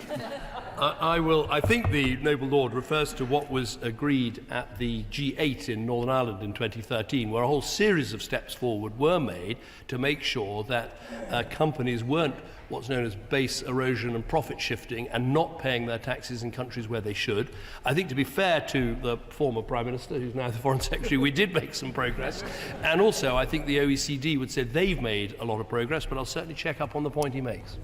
I will. I think the noble lord refers to what was agreed at the G8 in Northern Ireland in 2013, where a whole series of steps forward were made to make sure that companies weren't what's known as base erosion and profit shifting and not paying their taxes in countries where they should. I think, to be fair to the former Prime Minister, who's now the Foreign Secretary, we did make some progress. And also, I think the OECD would say they've made a lot of progress, but I'll certainly check up on the point he makes.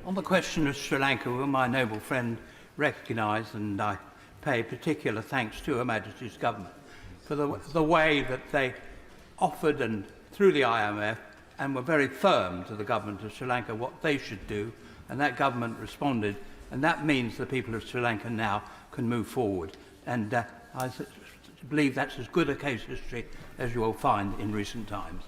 On the question of Sri Lanka, whom my noble friend recognised, and I pay particular thanks to Her Majesty's government for the way that they offered, and through the IMF, and were very firm to the government of Sri Lanka what they should do, and that government responded, and that means the people of Sri Lanka now can move forward. And I believe that's as good a case history as you will find in recent times.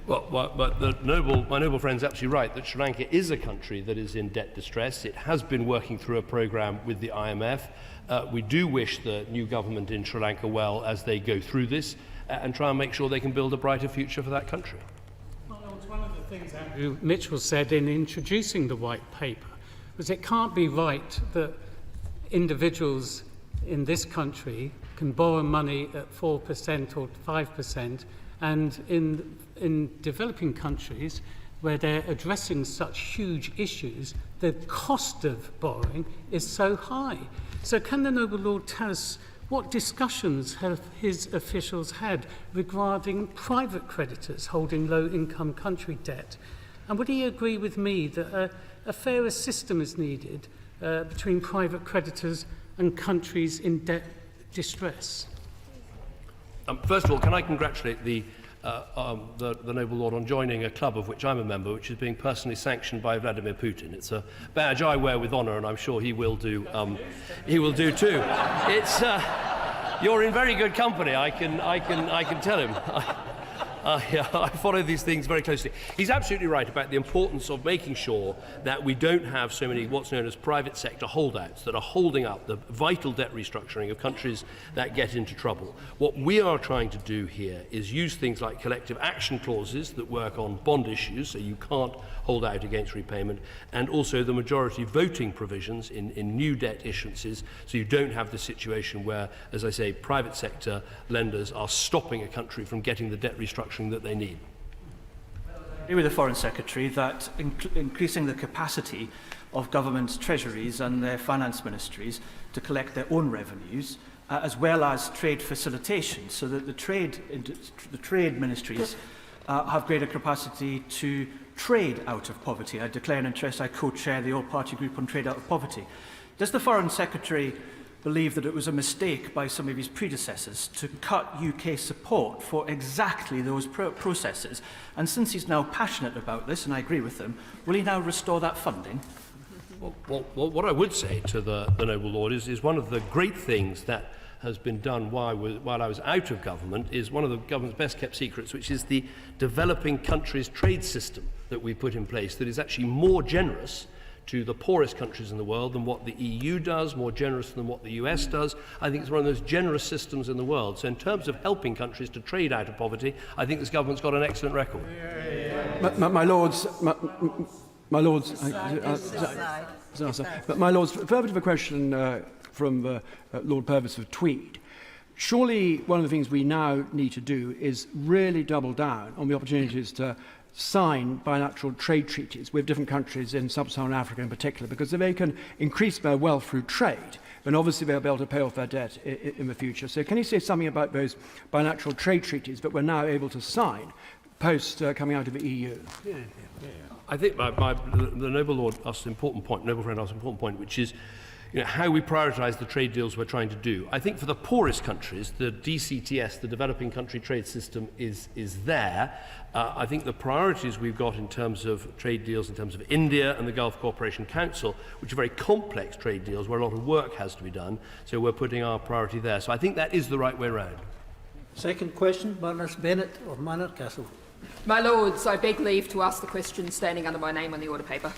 Well, but my noble friend's absolutely right that Sri Lanka is a country that is in debt distress. It has been working through a programme with the IMF. We do wish the new government in Sri Lanka well as they go through this and try and make sure they can build a brighter future for that country. One of the things Andrew Mitchell said in introducing the White Paper was it can't be right that individuals in this country can borrow money at 4% or 5%, and in developing countries where they're addressing such huge issues, the cost of borrowing is so high. So can the noble lord tell us what discussions have his officials had regarding private creditors holding low-income country debt? And would he agree with me that a fairer system is needed between private creditors and countries in debt distress? First of all, can I congratulate the noble lord on joining a club of which I'm a member, which is being personally sanctioned by Vladimir Putin. It's a badge I wear with honour, and I'm sure he will do. He will do too. It's you're in very good company. I can tell him. I follow these things very closely. He's absolutely right about the importance of making sure that we don't have so many what's known as private sector holdouts that are holding up the vital debt restructuring of countries that get into trouble. What we are trying to do here is use things like collective action clauses that work on bond issues, so you can't hold out against repayment, and also the majority voting provisions in new debt issuances, so you don't have the situation where, as I say, private sector lenders are stopping a country from getting the debt restructuring that they need. I agree with the Foreign Secretary that increasing the capacity of government treasuries and their finance ministries to collect their own revenues, as well as trade facilitation, so that the trade ministries have greater capacity to trade out of poverty. I declare an interest. I co-chair the all-party group on trade out of poverty. Does the Foreign Secretary believe that it was a mistake by some of his predecessors to cut UK support for exactly those processes? And since he's now passionate about this, and I agree with him, will he now restore that funding? Well, what I would say to the noble lord is one of the great things that has been done while I was out of government is one of the government's best kept secrets, which is the developing countries trade system that we put in place that is actually more generous to the poorest countries in the world than what the EU does, more generous than what the US does. I think it's one of those generous systems in the world. So in terms of helping countries to trade out of poverty, I think this government's got an excellent record. My Lords, further to the question from Lord Purvis of Tweed, surely one of the things we now need to do is really double down on the opportunities to sign bilateral trade treaties with different countries in sub-Saharan Africa in particular, because if they can increase their wealth through trade, then obviously they'll be able to pay off their debt in the future. So can you say something about those bilateral trade treaties that we're now able to sign post coming out of the EU? I think the Noble Lord asked an important point, Noble Friend asked an important point, which is how we prioritise the trade deals we're trying to do. I think for the poorest countries, the DCTS, the Developing Country Trade System, is there. I think the priorities we've got in terms of trade deals, in terms of India and the Gulf Cooperation Council, which are very complex trade deals where a lot of work has to be done, so we're putting our priority there. So I think that is the right way round. Second question, Baroness Bennett of Manor Castle. My Lords, I beg leave to ask the question standing under my name on the order paper.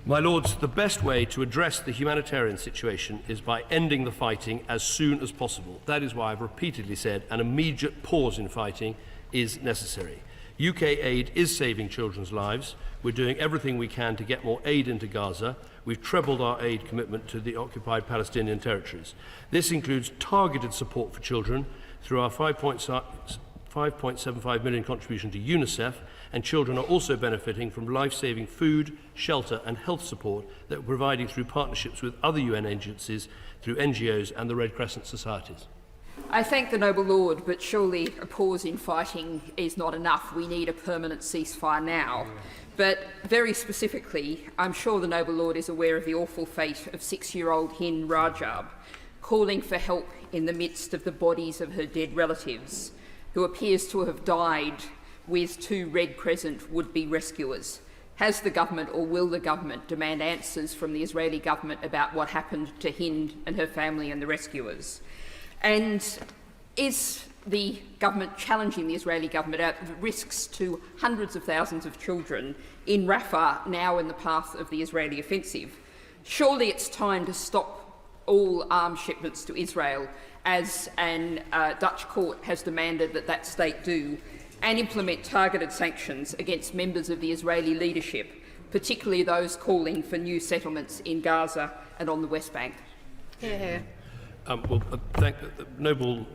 My Lords, the best way to address the humanitarian situation is by ending the fighting as soon as possible. That is why I've repeatedly said an immediate pause in fighting is necessary. UK aid is saving children's lives. We're doing everything we can to get more aid into Gaza. We've trebled our aid commitment to the occupied Palestinian territories. This includes targeted support for children through our 5.75 million contribution to UNICEF, and children are also benefiting from life-saving food, shelter and health support that we're providing through partnerships with other UN agencies, through NGOs and the Red Crescent societies. I thank the Noble Lord, but surely a pause in fighting is not enough. We need a permanent ceasefire now. But very specifically, I'm sure the Noble Lord is aware of the awful fate of 6-year-old Hind Rajab, calling for help in the midst of the bodies of her dead relatives, who appears to have died with 2 Red Crescent would-be rescuers. Has the government, or will the government, demand answers from the Israeli government about what happened to Hind and her family and the rescuers? And is the government challenging the Israeli government about the risks to hundreds of thousands of children in Rafah, now in the path of the Israeli offensive? Surely it's time to stop all arms shipments to Israel, as an Dutch court has demanded that that state do, and implement targeted sanctions against members of the Israeli leadership, particularly those calling for new settlements in Gaza and on the West Bank. Hear, Well, the Noble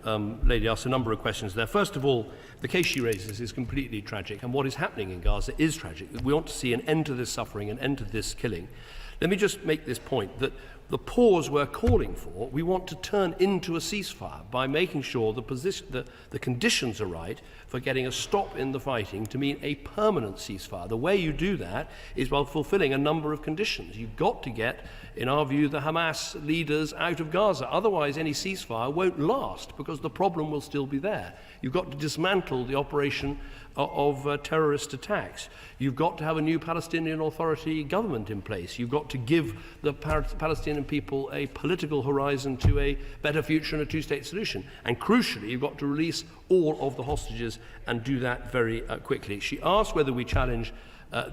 Lady asked a number of questions there. First of all, the case she raises is completely tragic, and what is happening in Gaza is tragic. We want to see an end to this suffering, an end to this killing. Let me just make this point, that the pause we're calling for, we want to turn into a ceasefire by making sure the conditions are right for getting a stop in the fighting to mean a permanent ceasefire. The way you do that is by fulfilling a number of conditions. You've got to get, in our view, the Hamas leaders out of Gaza. Otherwise, any ceasefire won't last because the problem will still be there. You've got to dismantle the operation of terrorist attacks. You've got to have a new Palestinian Authority government in place. You've got to give the Palestinian people a political horizon to a better future and a two-state solution. And crucially, you've got to release all of the hostages and do that very quickly. She asked whether we challenge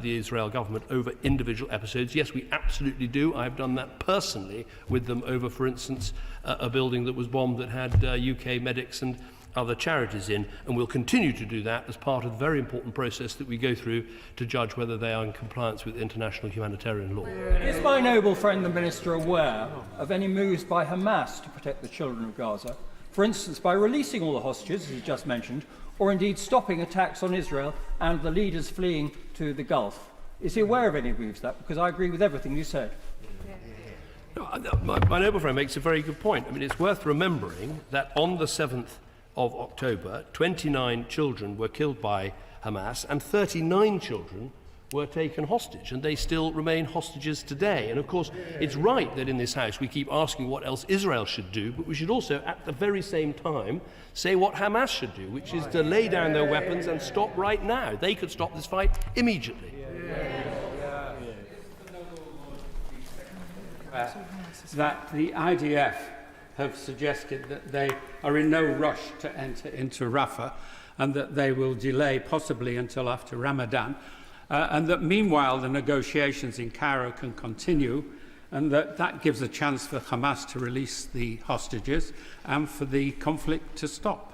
the Israel government over individual episodes. Yes, we absolutely do. I have done that personally with them over, for instance, a building that was bombed that had UK medics and other charities in, and we'll continue to do that as part of the very important process that we go through to judge whether they are in compliance with international humanitarian law. Is my noble friend the Minister aware of any moves by Hamas to protect the children of Gaza? For instance, by releasing all the hostages, as he just mentioned, or indeed stopping attacks on Israel and the leaders fleeing to the Gulf. Is he aware of any moves that? Because I agree with everything you said. My noble friend makes a very good point. I mean, it's worth remembering that on the 7th of October, 29 children were killed by Hamas and 39 children were taken hostage, and they still remain hostages today. And of course, it's right that in this House we keep asking what else Israel should do, but we should also, at the very same time, say what Hamas should do, which is to lay down their weapons and stop right now. They could stop this fight immediately. That the IDF have suggested that they are in no rush to enter into Rafah and that they will delay possibly until after Ramadan. and that meanwhile the negotiations in Cairo can continue, and that gives a chance for Hamas to release the hostages and for the conflict to stop.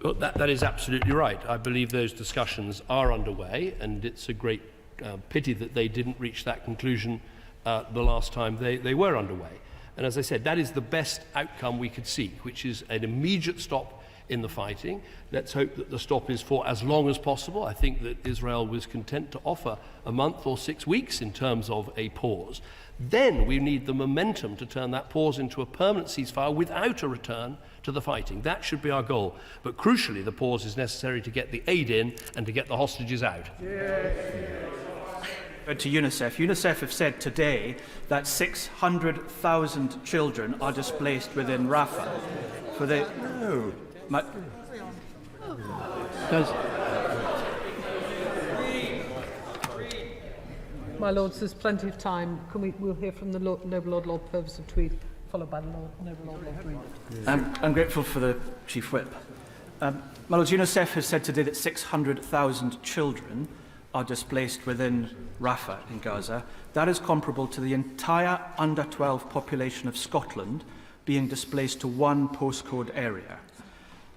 Well, that is absolutely right. I believe those discussions are underway, and it's a great pity that they didn't reach that conclusion the last time they were underway. And as I said, that is the best outcome we could seek, which is an immediate stop in the fighting. Let's hope that the stop is for as long as possible. I think that Israel was content to offer a month or 6 weeks in terms of a pause. Then we need the momentum to turn that pause into a permanent ceasefire without a return to the fighting. That should be our goal. But crucially, the pause is necessary to get the aid in and to get the hostages out. To UNICEF. UNICEF have said today that 600,000 children are displaced within Rafah. For the My Lords, there's plenty of time. We'll hear from the Noble Lord Purvis of Tweed, followed by the Noble Lord Tweed. I'm grateful for the Chief Whip. My Lords, UNICEF has said today that 600,000 children are displaced within Rafah in Gaza. That is comparable to the entire under-12 population of Scotland being displaced to one postcode area.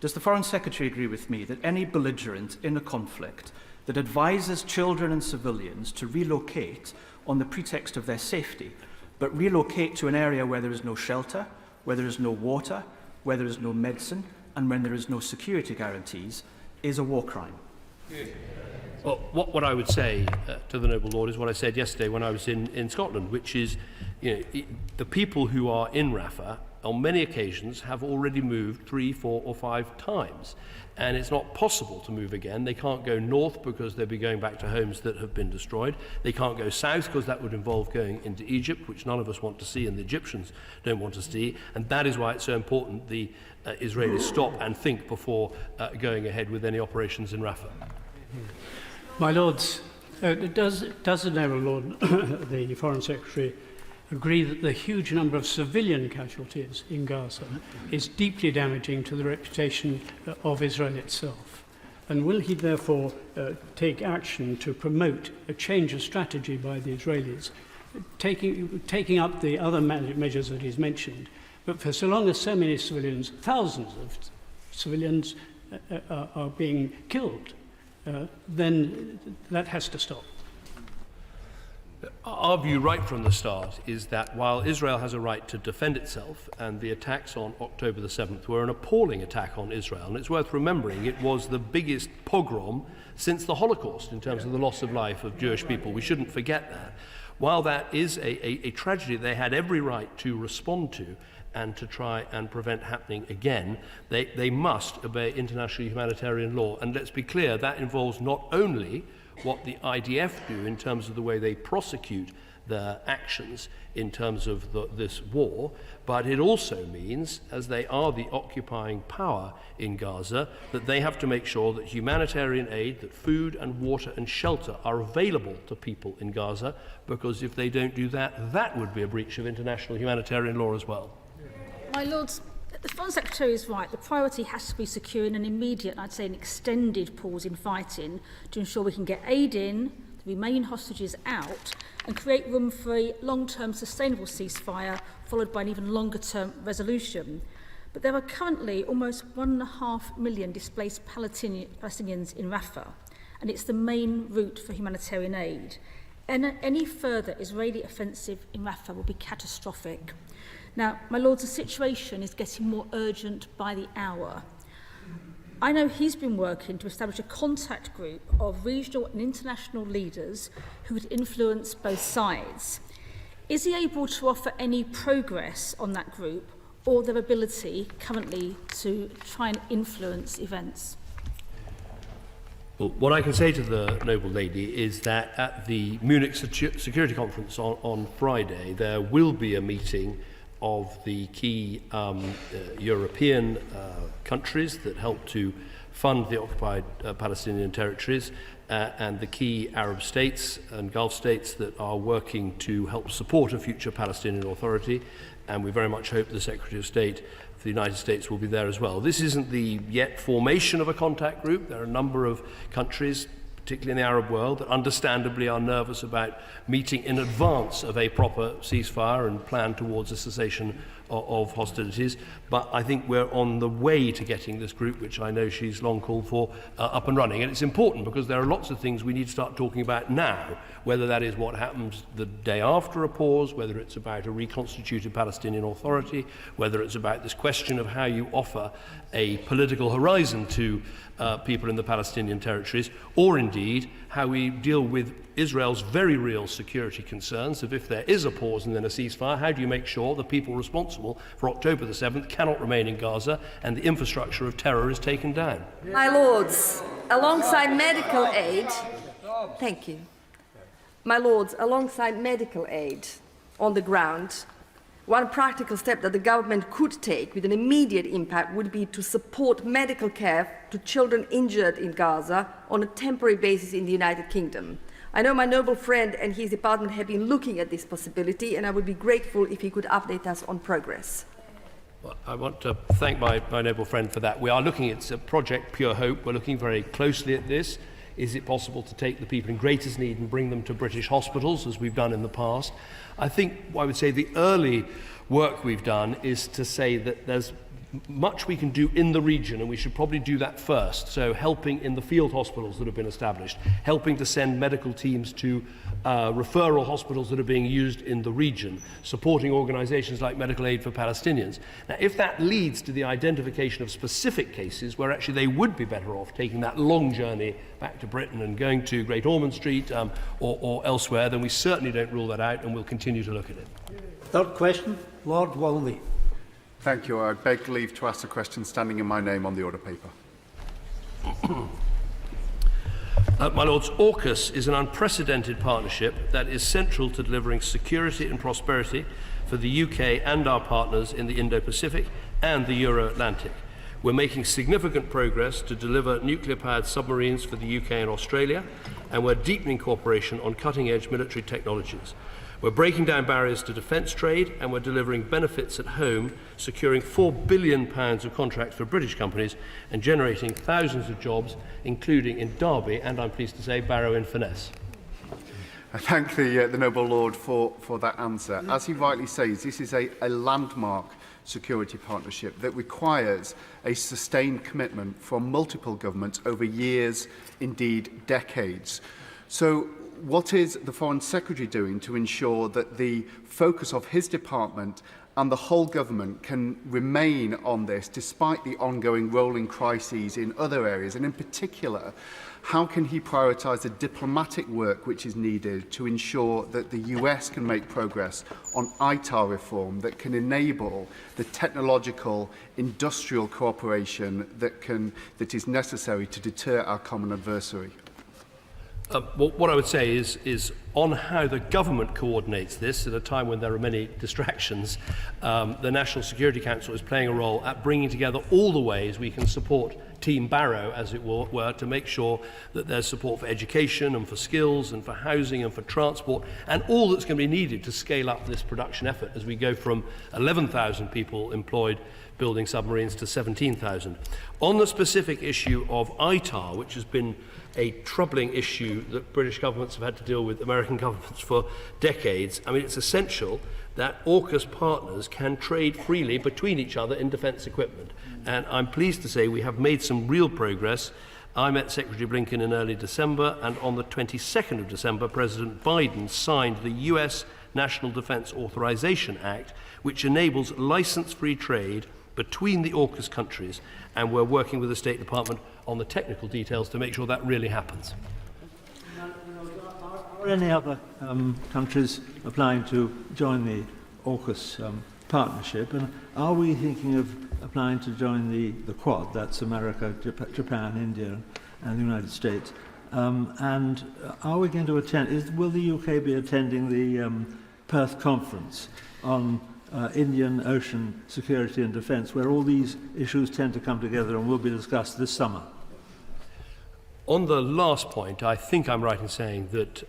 Does the Foreign Secretary agree with me that any belligerent in a conflict that advises children and civilians to relocate on the pretext of their safety, but relocate to an area where there is no shelter, where there is no water, where there is no medicine, and when there is no security guarantees, is a war crime? Well, what I would say to the Noble Lord is what I said yesterday when I was in Scotland, which is, the people who are in Rafah on many occasions have already moved 3, 4 or 5 times, and it's not possible to move again. They can't go north because they'll be going back to homes that have been destroyed. They can't go south because that would involve going into Egypt, which none of us want to see and the Egyptians don't want to see, and that is why it's so important the Israelis stop and think before going ahead with any operations in Rafah. My Lords, does the Noble Lord, the Foreign Secretary, agree that the huge number of civilian casualties in Gaza is deeply damaging to the reputation of Israel itself? And will he therefore take action to promote a change of strategy by the Israelis, taking up the other measures that he's mentioned? But for so long as so many civilians, thousands of civilians are being killed, then that has to stop. Our view right from the start is that while Israel has a right to defend itself, and the attacks on October the 7th were an appalling attack on Israel, and it's worth remembering it was the biggest pogrom since the Holocaust in terms of the loss of life of Jewish people. We shouldn't forget that. While that is a tragedy they had every right to respond to and to try and prevent happening again, they must obey international humanitarian law. And let's be clear, that involves not only what the IDF do in terms of the way they prosecute their actions in terms of this war, but it also means, as they are the occupying power in Gaza, that they have to make sure that humanitarian aid, that food and water and shelter are available to people in Gaza, because if they don't do that, that would be a breach of international humanitarian law as well. My Lords, the Foreign Secretary is right. The priority has to be securing an immediate, I'd say an extended pause in fighting to ensure we can get aid in, the remaining hostages out, and create room for a long-term sustainable ceasefire followed by an even longer-term resolution. But there are currently almost 1.5 million displaced Palestinians in Rafah, and it's the main route for humanitarian aid. Any further Israeli offensive in Rafah will be catastrophic. Now, my Lords, the situation is getting more urgent by the hour. I know he's been working to establish a contact group of regional and international leaders who would influence both sides. Is he able to offer any progress on that group or their ability currently to try and influence events? Well, what I can say to the Noble Lady is that at the Munich Security Conference on Friday, there will be a meeting of the key European countries that help to fund the occupied Palestinian territories and the key Arab states and Gulf states that are working to help support a future Palestinian Authority, and we very much hope the Secretary of State of the United States will be there as well. This isn't the yet formation of a contact group. There are a number of countries, particularly in the Arab world, that understandably are nervous about meeting in advance of a proper ceasefire and plan towards a cessation of hostilities. But I think we're on the way to getting this group, which I know she's long called for, up and running. And it's important because there are lots of things we need to start talking about now, whether that is what happens the day after a pause, whether it's about a reconstituted Palestinian Authority, whether it's about this question of how you offer a political horizon to people in the Palestinian territories, or indeed how we deal with Israel's very real security concerns of if there is a pause and then a ceasefire, how do you make sure the people responsible for October the 7th cannot remain in Gaza and the infrastructure of terror is taken down? My Lords, alongside medical aid, thank you. My Lords, alongside medical aid on the ground, one practical step that the government could take with an immediate impact would be to support medical care to children injured in Gaza on a temporary basis in the United Kingdom. I know my noble friend and his department have been looking at this possibility, and I would be grateful if he could update us on progress. Well, I want to thank my noble friend for that. We are looking at Project Pure Hope. We're looking very closely at this. Is it possible to take the people in greatest need and bring them to British hospitals, as we've done in the past? I think, I would say, the early work we've done is to say that there's much we can do in the region, and we should probably do that first. So helping in the field hospitals that have been established, helping to send medical teams to referral hospitals that are being used in the region, supporting organisations like Medical Aid for Palestinians. Now, if that leads to the identification of specific cases where actually they would be better off taking that long journey back to Britain and going to Great Ormond Street or elsewhere, then we certainly don't rule that out, and we'll continue to look at it. Third question, Lord Walmsley. Thank you. I beg leave to ask a question standing in my name on the order paper. My Lords, AUKUS is an unprecedented partnership that is central to delivering security and prosperity for the UK and our partners in the Indo-Pacific and the Euro-Atlantic. We're making significant progress to deliver nuclear-powered submarines for the UK and Australia, and we're deepening cooperation on cutting-edge military technologies. We're breaking down barriers to defence trade, and we're delivering benefits at home, securing £4 billion of contracts for British companies and generating thousands of jobs, including in Derby and, I'm pleased to say, Barrow-in-Furness. I thank the Noble Lord for that answer. As he rightly says, this is a landmark security partnership that requires a sustained commitment from multiple governments over years, indeed decades. So, what is the Foreign Secretary doing to ensure that the focus of his department and the whole government can remain on this despite the ongoing rolling crises in other areas? And in particular, how can he prioritise the diplomatic work which is needed to ensure that the US can make progress on ITAR reform that can enable the technological industrial cooperation that is necessary to deter our common adversary? Well, what I would say is on how the government coordinates this at a time when there are many distractions, the National Security Council is playing a role at bringing together all the ways we can support Team Barrow, as it were, to make sure that there's support for education and for skills and for housing and for transport and all that's going to be needed to scale up this production effort as we go from 11,000 people employed building submarines to 17,000. On the specific issue of ITAR, which has been a troubling issue that British governments have had to deal with American governments for decades, I mean, it's essential that AUKUS partners can trade freely between each other in defence equipment. And I'm pleased to say we have made some real progress. I met Secretary Blinken in early December, and on the 22nd of December, President Biden signed the US National Defence Authorization Act, which enables license-free trade between the AUKUS countries, and we're working with the State Department on the technical details to make sure that really happens. Are any other countries applying to join the AUKUS partnership, and are we thinking of applying to join the Quad, that's America, Japan, India and the United States, and are we going to attend, will the UK be attending the Perth Conference on Indian Ocean security and defence, where all these issues tend to come together and will be discussed this summer? On the last point, I think I'm right in saying that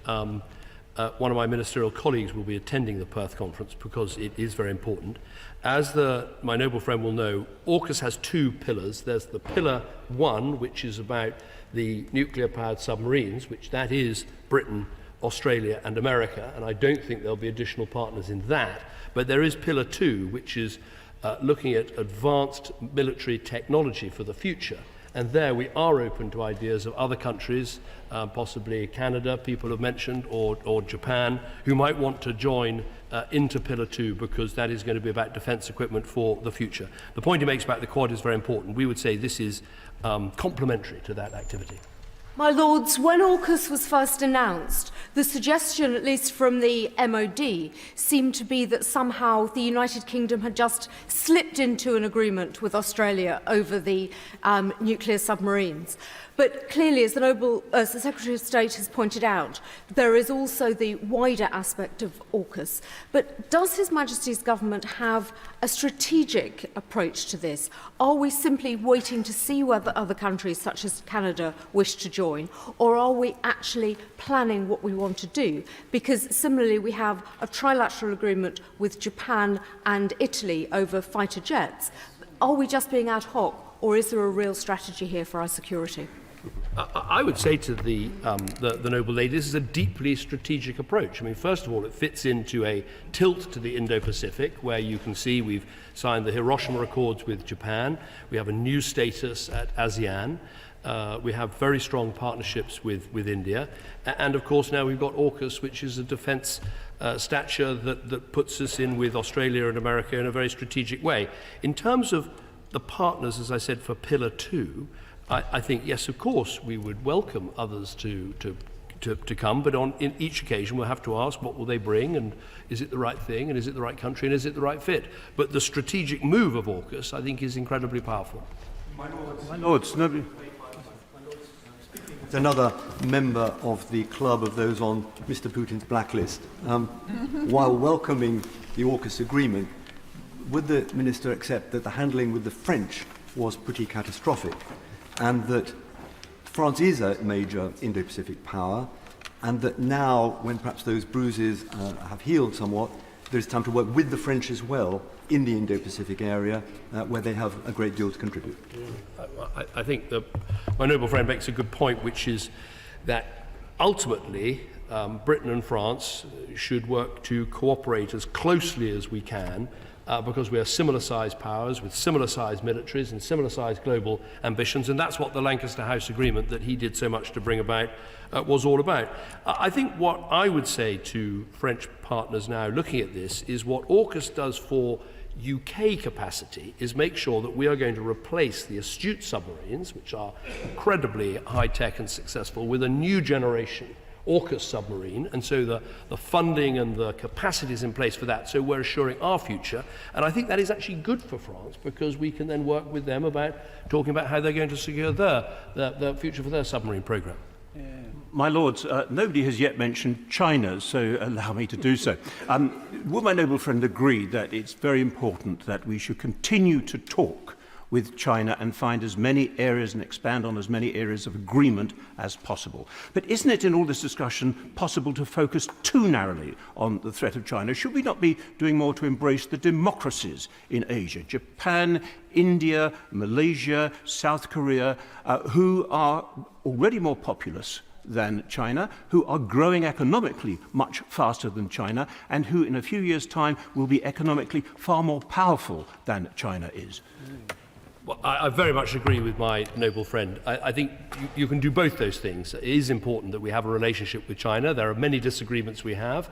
one of my ministerial colleagues will be attending the Perth conference because it is very important. As my noble friend will know, AUKUS has two pillars. There's the pillar 1, which is about the nuclear-powered submarines, which that is Britain, Australia and America, and I don't think there'll be additional partners in that. But there is pillar 2, which is looking at advanced military technology for the future. And there we are open to ideas of other countries, possibly Canada, people have mentioned, or Japan, who might want to join into Pillar 2 because that is going to be about defence equipment for the future. The point he makes about the Quad is very important. We would say this is complementary to that activity. My Lords, when AUKUS was first announced, the suggestion, at least from the MOD, seemed to be that somehow the United Kingdom had just slipped into an agreement with Australia over the nuclear submarines. But clearly, as the Secretary of State has pointed out, there is also the wider aspect of AUKUS. But does His Majesty's government have a strategic approach to this? Are we simply waiting to see whether other countries, such as Canada, wish to join? Or are we actually planning what we want to do? Because similarly, we have a trilateral agreement with Japan and Italy over fighter jets. Are we just being ad hoc, or is there a real strategy here for our security? I would say to the noble lady, this is a deeply strategic approach. I mean, first of all, it fits into a tilt to the Indo-Pacific, where you can see we've signed the Hiroshima Accords with Japan. We have a new status at ASEAN. We have very strong partnerships with India. And, of course, now we've got AUKUS, which is a defence stature that puts us in with Australia and America in a very strategic way. In terms of the partners, as I said, for Pillar 2, I think, yes, of course, we would welcome others to come, but in each occasion we'll have to ask what will they bring, and is it the right thing, and is it the right country, and is it the right fit? But the strategic move of AUKUS, I think, is incredibly powerful. My Lords, nobody... Another member of the club of those on Mr. Putin's blacklist. While welcoming the AUKUS agreement, would the Minister accept that the handling with the French was pretty catastrophic, and that France is a major Indo-Pacific power, and that now, when perhaps those bruises have healed somewhat, there's time to work with the French as well in the Indo-Pacific area, where they have a great deal to contribute? I think that my noble friend makes a good point, which is that ultimately Britain and France should work to cooperate as closely as we can, because we are similar-sized powers with similar-sized militaries and similar-sized global ambitions, and that's what the Lancaster House Agreement that he did so much to bring about was all about. I think what I would say to French partners now looking at this is what AUKUS does for UK capacity is make sure that we are going to replace the Astute submarines, which are incredibly high-tech and successful, with a new generation AUKUS submarine, and so the funding and the capacity is in place for that, so we're assuring our future. And I think that is actually good for France, because we can then work with them about talking about how they're going to secure their future for their submarine programme. My Lords, nobody has yet mentioned China, so allow me to do so. Would my noble friend agree that it's very important that we should continue to talk with China and find as many areas and expand on as many areas of agreement as possible? But isn't it in all this discussion possible to focus too narrowly on the threat of China? Should we not be doing more to embrace the democracies in Asia, Japan, India, Malaysia, South Korea, who are already more populous than China, who are growing economically much faster than China, and who in a few years' time will be economically far more powerful than China is? Well, I very much agree with my noble friend. I think you can do both those things. It is important that we have a relationship with China. There are many disagreements we have.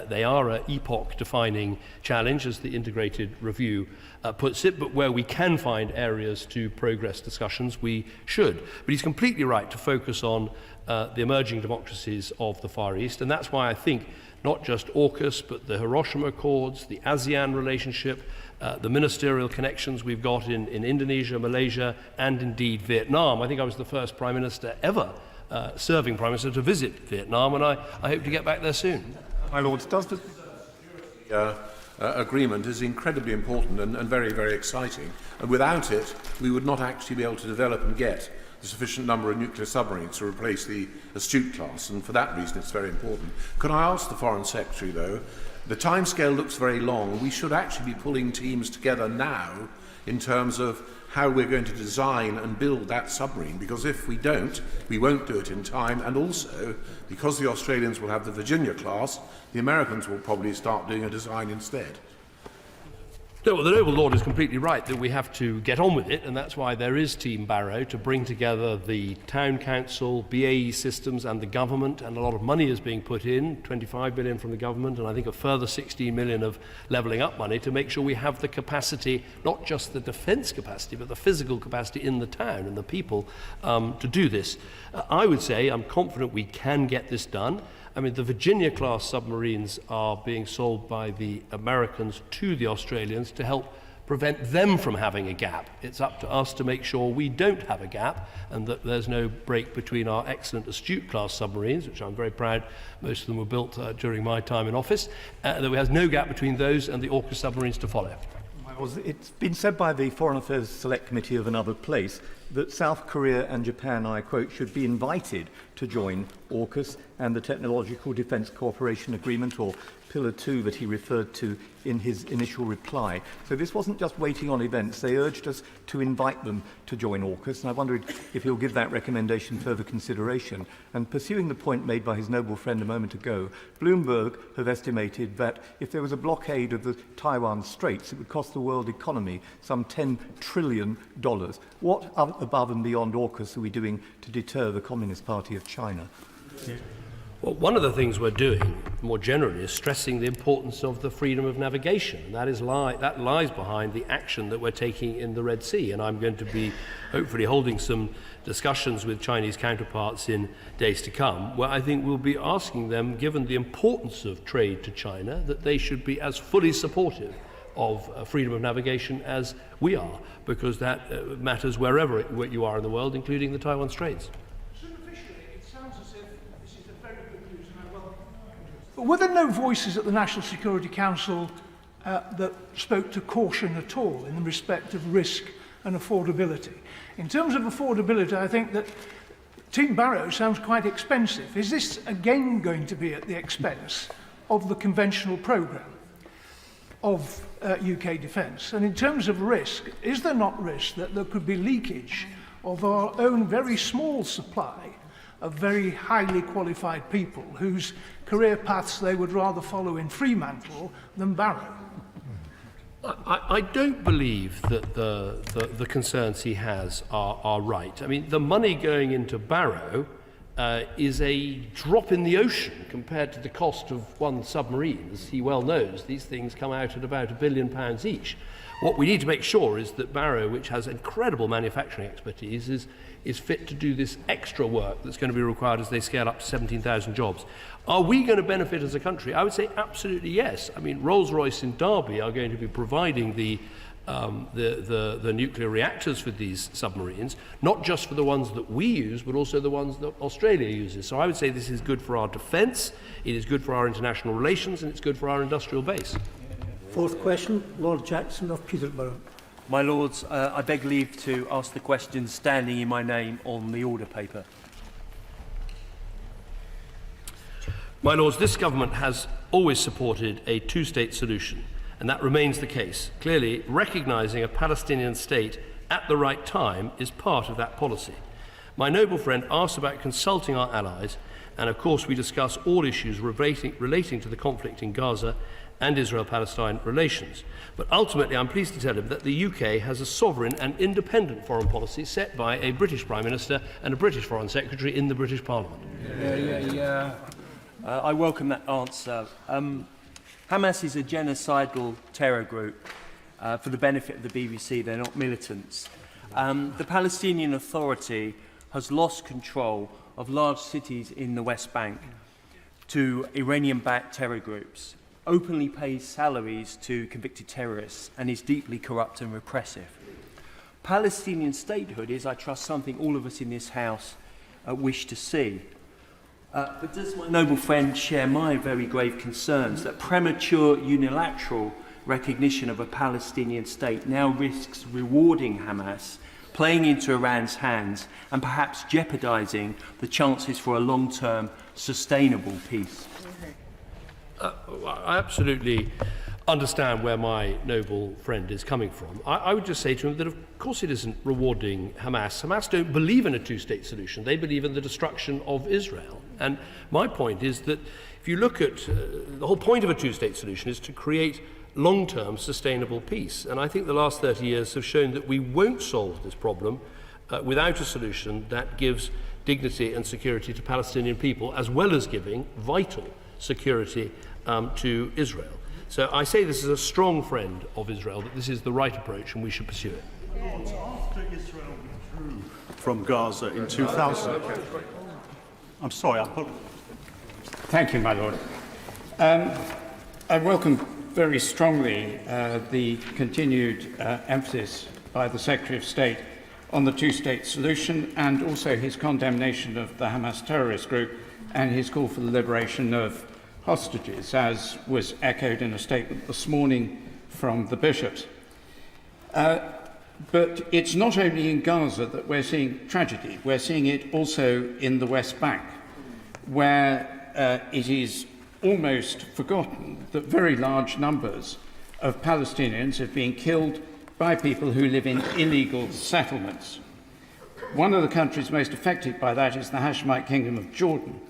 They are an epoch-defining challenge, as the integrated review puts it, but where we can find areas to progress discussions, we should. But he's completely right to focus on the emerging democracies of the Far East, and that's why I think not just AUKUS, but the Hiroshima Accords, the ASEAN relationship, the ministerial connections we've got in Indonesia, Malaysia, and indeed Vietnam. I think I was the first Prime Minister ever, serving Prime Minister, to visit Vietnam, and I hope to get back there soon. My Lords, does the agreement is incredibly important and very, very exciting. And without it, we would not actually be able to develop and get the sufficient number of nuclear submarines to replace the Astute class, and for that reason it's very important. Could I ask the Foreign Secretary, though, the timescale looks very long. We should actually be pulling teams together now in terms of how we're going to design and build that submarine, because if we don't, we won't do it in time, and also, because the Australians will have the Virginia class, the Americans will probably start doing a design instead. No, well, the Noble Lord is completely right that we have to get on with it, and that's why there is Team Barrow to bring together the Town Council, BAE Systems and the government, and a lot of money is being put in, 25 million from the government, and I think a further 16 million of levelling up money to make sure we have the capacity, not just the defence capacity, but the physical capacity in the town and the people to do this. I would say I'm confident we can get this done. I mean, the Virginia-class submarines are being sold by the Americans to the Australians to help prevent them from having a gap. It's up to us to make sure we don't have a gap and that there's no break between our excellent Astute-class submarines, which I'm very proud most of them were built during my time in office, that there has no gap between those and the AUKUS submarines to follow. Well, it's been said by the Foreign Affairs Select Committee of another place that South Korea and Japan, I quote, should be invited to join AUKUS and the Technological Defence Cooperation Agreement, or Pillar 2 that he referred to in his initial reply. So this wasn't just waiting on events. They urged us to invite them to join AUKUS, and I wondered if he'll give that recommendation further consideration. And pursuing the point made by his noble friend a moment ago, Bloomberg have estimated that if there was a blockade of the Taiwan Straits, it would cost the world economy some $10 trillion. What above and beyond AUKUS are we doing to deter the Communist Party of China? Yeah. Well, one of the things we're doing, more generally, is stressing the importance of the freedom of navigation. That lies behind the action that we're taking in the Red Sea. And I'm going to be hopefully holding some discussions with Chinese counterparts in days to come, where I think we'll be asking them, given the importance of trade to China, that they should be as fully supportive of freedom of navigation as we are, because that matters wherever you are in the world, including the Taiwan Straits. But were there no voices at the National Security Council that spoke to caution at all in respect of risk and affordability? In terms of affordability, I think that Team Barrow sounds quite expensive. Is this again going to be at the expense of the conventional programme of UK defence? And in terms of risk, is there not risk that there could be leakage of our own very small supply of very highly qualified people whose career paths they would rather follow in Fremantle than Barrow? I don't believe that the concerns he has are right. I mean, the money going into Barrow is a drop in the ocean compared to the cost of one submarine. As he well knows, these things come out at about £1 billion each. What we need to make sure is that Barrow, which has incredible manufacturing expertise, is fit to do this extra work that's going to be required as they scale up to 17,000 jobs. Are we going to benefit as a country? I would say absolutely yes. I mean, Rolls-Royce in Derby are going to be providing the nuclear reactors for these submarines, not just for the ones that we use, but also the ones that Australia uses. So I would say this is good for our defence, it is good for our international relations, and it's good for our industrial base. Fourth question, Lord Jackson of Peterborough. My Lords, I beg leave to ask the question standing in my name on the order paper. My Lords, this government has always supported a two-state solution, and that remains the case. Clearly, recognising a Palestinian state at the right time is part of that policy. My noble friend asked about consulting our allies, and of course we discuss all issues relating to the conflict in Gaza and Israel-Palestine relations. But ultimately, I'm pleased to tell him that the UK has a sovereign and independent foreign policy set by a British Prime Minister and a British Foreign Secretary in the British Parliament. I welcome that answer. Hamas is a genocidal terror group. For the benefit of the BBC, they're not militants. The Palestinian Authority has lost control of large cities in the West Bank to Iranian-backed terror groups, openly pays salaries to convicted terrorists, and is deeply corrupt and repressive. Palestinian statehood is, I trust, something all of us in this House wish to see. But does my noble friend share my very grave concerns that premature unilateral recognition of a Palestinian state now risks rewarding Hamas playing into Iran's hands and perhaps jeopardising the chances for a long-term sustainable peace? I absolutely understand where my noble friend is coming from. I would just say to him that of course it isn't rewarding Hamas. Hamas don't believe in a two-state solution. They believe in the destruction of Israel. And my point is that if you look at the whole point of a two-state solution is to create long-term sustainable peace. And I think the last 30 years have shown that we won't solve this problem without a solution that gives dignity and security to Palestinian people, as well as giving vital security to Israel. So I say this as a strong friend of Israel, that this is the right approach and we should pursue it. After Israel withdrew from Gaza in 2000, I'm sorry, Thank you, my Lord. I welcome very strongly the continued emphasis by the Secretary of State on the two-state solution, and also his condemnation of the Hamas terrorist group and his call for the liberation of hostages, as was echoed in a statement this morning from the bishops. But it's not only in Gaza that we're seeing tragedy, we're seeing it also in the West Bank, where it is almost forgotten that very large numbers of Palestinians have been killed by people who live in illegal settlements. One of the countries most affected by that is the Hashemite Kingdom of Jordan.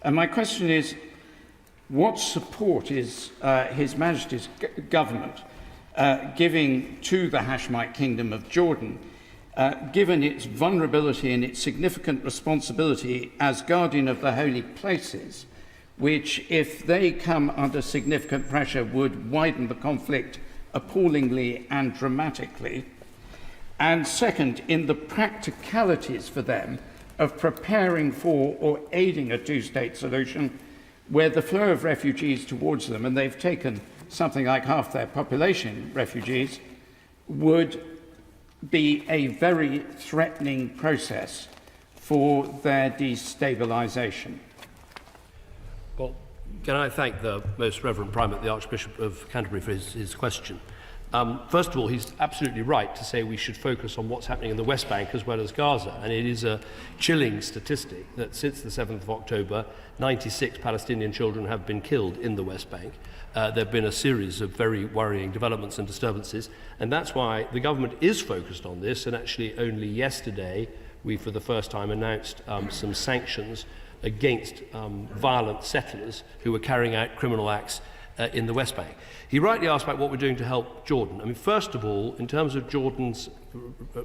And my question is, what support is His Majesty's government giving to the Hashemite Kingdom of Jordan, given its vulnerability and its significant responsibility as guardian of the holy places, which, if they come under significant pressure, would widen the conflict appallingly and dramatically? And second, in the practicalities for them of preparing for or aiding a two-state solution, where the flow of refugees towards them, and they've taken something like half their population refugees, would be a very threatening process for their destabilisation. Well, can I thank the Most Reverend Primate, the Archbishop of Canterbury, for his question. First of all, he's absolutely right to say we should focus on what's happening in the West Bank as well as Gaza. And it is a chilling statistic that since the 7th of October, 96 Palestinian children have been killed in the West Bank. There have been a series of very worrying developments and disturbances. And that's why the government is focused on this. And actually only yesterday, we for the first time announced some sanctions against violent settlers who were carrying out criminal acts in the West Bank. He rightly asked about what we're doing to help Jordan. I mean, first of all, in terms of Jordan's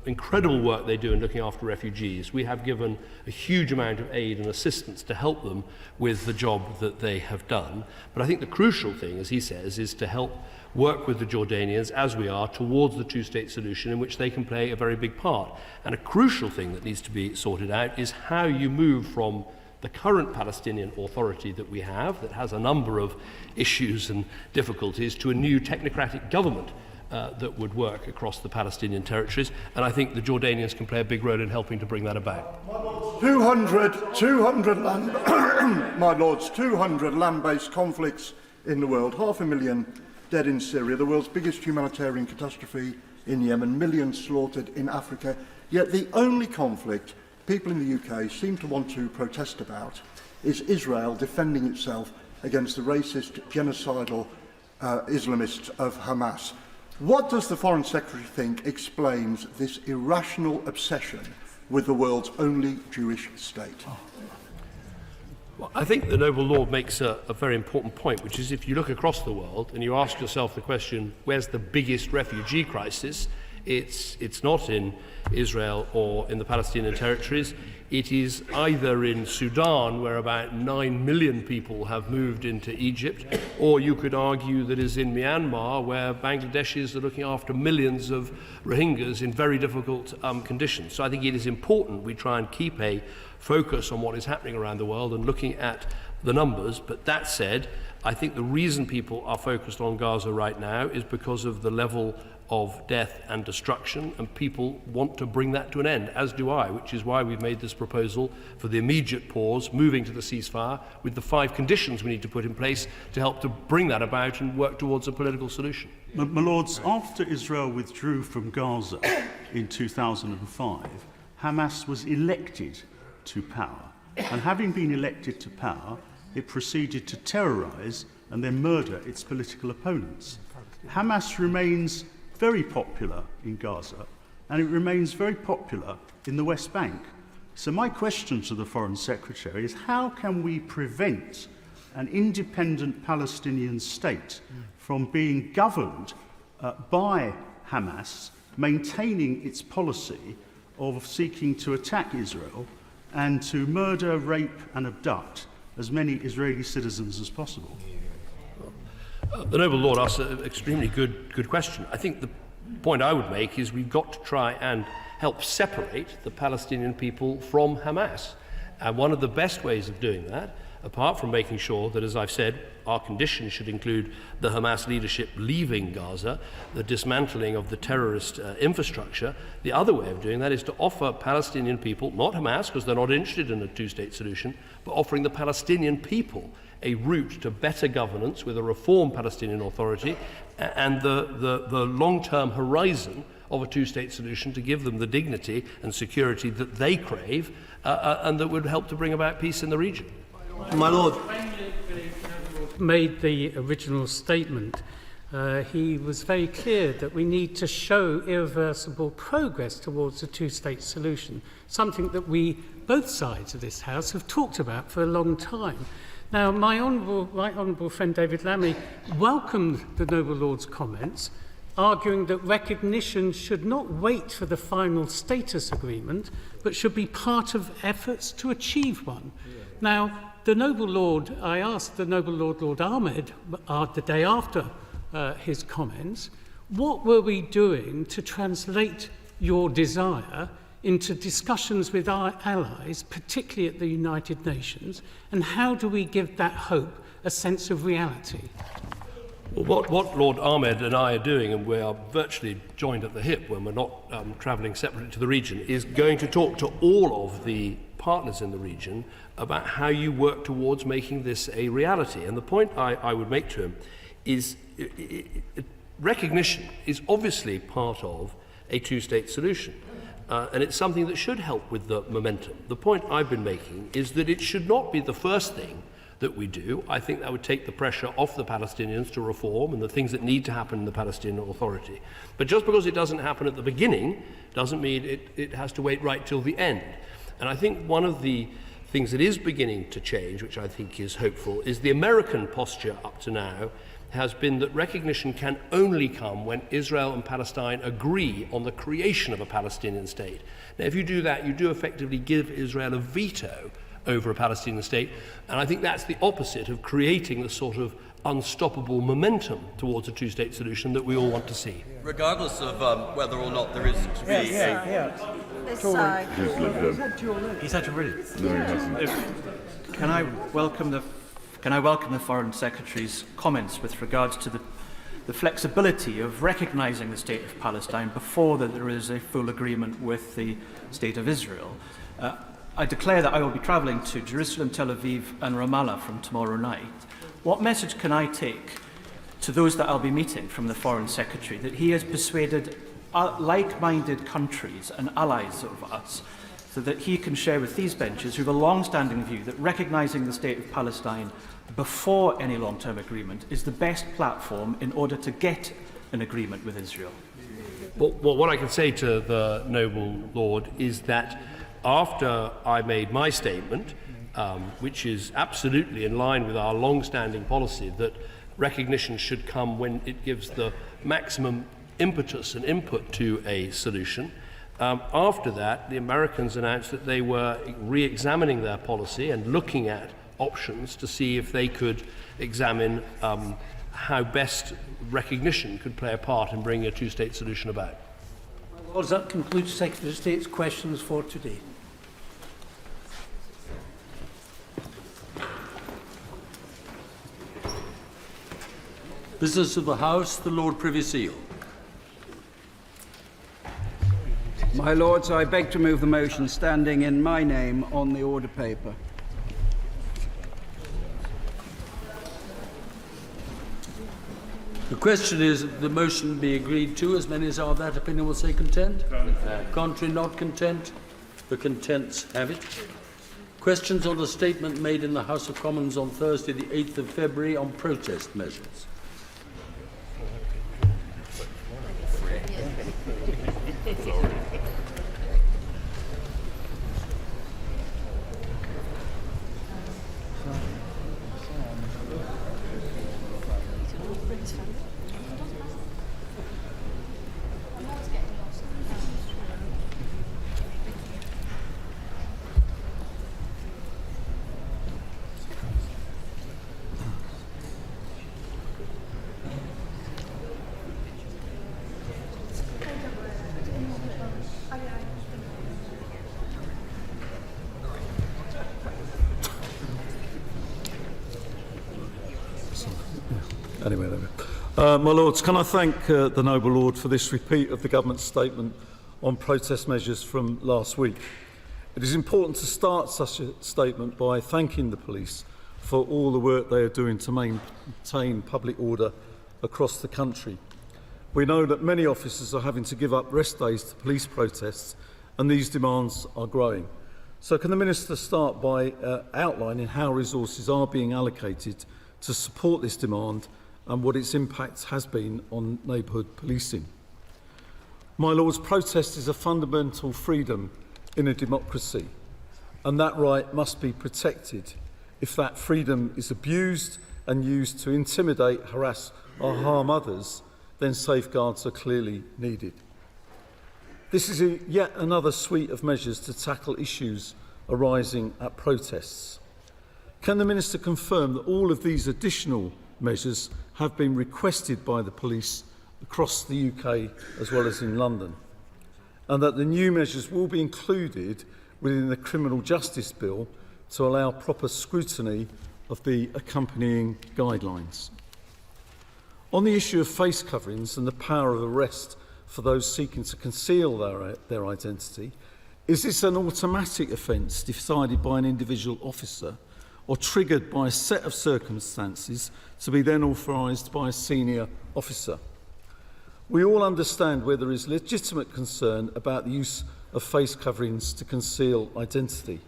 incredible work they do in looking after refugees, we have given a huge amount of aid and assistance to help them with the job that they have done. But I think the crucial thing, as he says, is to help work with the Jordanians, as we are, towards the two-state solution in which they can play a very big part. And a crucial thing that needs to be sorted out is how you move from the current Palestinian Authority that we have, that has a number of issues and difficulties, to a new technocratic government that would work across the Palestinian territories. And I think the Jordanians can play a big role in helping to bring that about. 200 land, my lords, 200 land-based conflicts in the world, 500,000 dead in Syria, the world's biggest humanitarian catastrophe in Yemen, millions slaughtered in Africa. Yet the only conflict people in the UK seem to want to protest about is Israel defending itself against the racist, genocidal Islamists of Hamas. What does the Foreign Secretary think explains this irrational obsession with the world's only Jewish state? Well, I think the Noble Lord makes a very important point, which is if you look across the world and you ask yourself the question, where's the biggest refugee crisis? It's not in Israel or in the Palestinian territories. It is either in Sudan, where about 9 million people have moved into Egypt, or you could argue that is in Myanmar, where Bangladeshis are looking after millions of Rohingyas in very difficult conditions. So I think it is important we try and keep a focus on what is happening around the world and looking at the numbers. But that said, I think the reason people are focused on Gaza right now is because of the level of death and destruction, and people want to bring that to an end, as do I, which is why we've made this proposal for the immediate pause, moving to the ceasefire, with the 5 conditions we need to put in place to help to bring that about and work towards a political solution. My Lords, after Israel withdrew from Gaza in 2005, Hamas was elected to power. And having been elected to power, it proceeded to terrorise and then murder its political opponents. Hamas remains very popular in Gaza, and it remains very popular in the West Bank. So my question to the Foreign Secretary is, how can we prevent an independent Palestinian state from being governed by Hamas, maintaining its policy of seeking to attack Israel and to murder, rape and abduct as many Israeli citizens as possible? The Noble Lord asked an extremely good question. I think the point I would make is we've got to try and help separate the Palestinian people from Hamas. And one of the best ways of doing that, apart from making sure that, as I've said, our conditions should include the Hamas leadership leaving Gaza, the dismantling of the terrorist infrastructure, the other way of doing that is to offer Palestinian people, not Hamas, because they're not interested in a two-state solution, but offering the Palestinian people a route to better governance with a reformed Palestinian Authority and the long-term horizon of a two-state solution to give them the dignity and security that they crave and that would help to bring about peace in the region. My Lord. Made the original statement, he was very clear that we need to show irreversible progress towards a two-state solution, something that we, both sides of this House, have talked about for a long time. Now, my right honourable friend David Lammy welcomed the Noble Lord's comments, arguing that recognition should not wait for the final status agreement, but should be part of efforts to achieve one. Now, the Noble Lord, I asked the Noble Lord, Lord Ahmed, the day after his comments, what were we doing to translate your desire into discussions with our allies, particularly at the United Nations, and how do we give that hope a sense of reality? Well, what Lord Ahmed and I are doing, and we are virtually joined at the hip when we're not travelling separately to the region, is going to talk to all of the partners in the region about how you work towards making this a reality. And the point I would make to him is recognition is obviously part of a two-state solution. And it's something that should help with the momentum. The point I've been making is that it should not be the first thing that we do. I think that would take the pressure off the Palestinians to reform and the things that need to happen in the Palestinian Authority. But just because it doesn't happen at the beginning doesn't mean it has to wait right till the end. And I think one of the things that is beginning to change, which I think is hopeful, is the American posture up to now has been that recognition can only come when Israel and Palestine agree on the creation of a Palestinian state. Now, if you do that, you do effectively give Israel a veto over a Palestinian state, and I think that's the opposite of creating the sort of unstoppable momentum towards a two-state solution that we all want to see. Regardless of whether or not there is to be This side. He's had to read it. No, he hasn't. Can I welcome the Foreign Secretary's comments with regards to the flexibility of recognising the State of Palestine before that there is a full agreement with the State of Israel? I declare that I will be travelling to Jerusalem, Tel Aviv and Ramallah from tomorrow night. What message can I take to those that I'll be meeting from the Foreign Secretary that he has persuaded like-minded countries and allies of us so that he can share with these benches who have a long-standing view that recognising the State of Palestine before any long-term agreement is the best platform in order to get an agreement with Israel? Well, what I can say to the Noble Lord is that after I made my statement, which is absolutely in line with our long-standing policy that recognition should come when it gives the maximum impetus and input to a solution, after that, the Americans announced that they were re-examining their policy and looking at options to see if they could examine how best recognition could play a part in bringing a two-state solution about. Well, that concludes Secretary of State's questions for today. Business of the House, the Lord Privy Seal. My Lords, I beg to move the motion standing in my name on the order paper. The question is that the motion be agreed to. As many as are of that opinion will say content. Contrary, not content. The contents have it. Questions on the statement made in the House of Commons on Thursday, the 8th of February, on protest measures. Anyway, there we go. My Lords, can I thank the Noble Lord for this repeat of the Government's statement on protest measures from last week. It is important to start such a statement by thanking the police for all the work they are doing to maintain public order across the country. We know that many officers are having to give up rest days to police protests, and these demands are growing. So can the Minister start by outlining how resources are being allocated to support this demand and what its impact has been on neighbourhood policing? My Lords, protest is a fundamental freedom in a democracy, and that right must be protected. If that freedom is abused and used to intimidate, harass or harm others, then safeguards are clearly needed. This is yet another suite of measures to tackle issues arising at protests. Can the Minister confirm that all of these additional measures have been requested by the police across the UK as well as in London, and that the new measures will be included within the Criminal Justice Bill to allow proper scrutiny of the accompanying guidelines? On the issue of face coverings and the power of arrest for those seeking to conceal their identity, is this an automatic offence decided by an individual officer or triggered by a set of circumstances to be then authorised by a senior officer? We all understand where there is legitimate concern about the use of face coverings to conceal identity.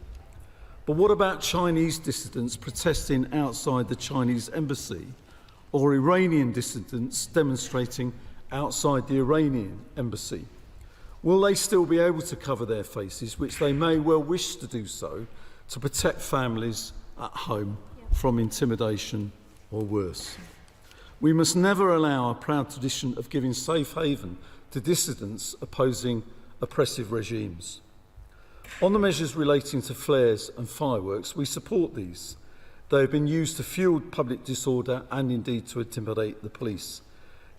But what about Chinese dissidents protesting outside the Chinese embassy, or Iranian dissidents demonstrating outside the Iranian embassy? Will they still be able to cover their faces, which they may well wish to do so, to protect families at home from intimidation or worse? We must never allow our proud tradition of giving safe haven to dissidents opposing oppressive regimes. On the measures relating to flares and fireworks, we support these. They have been used to fuel public disorder and indeed to intimidate the police.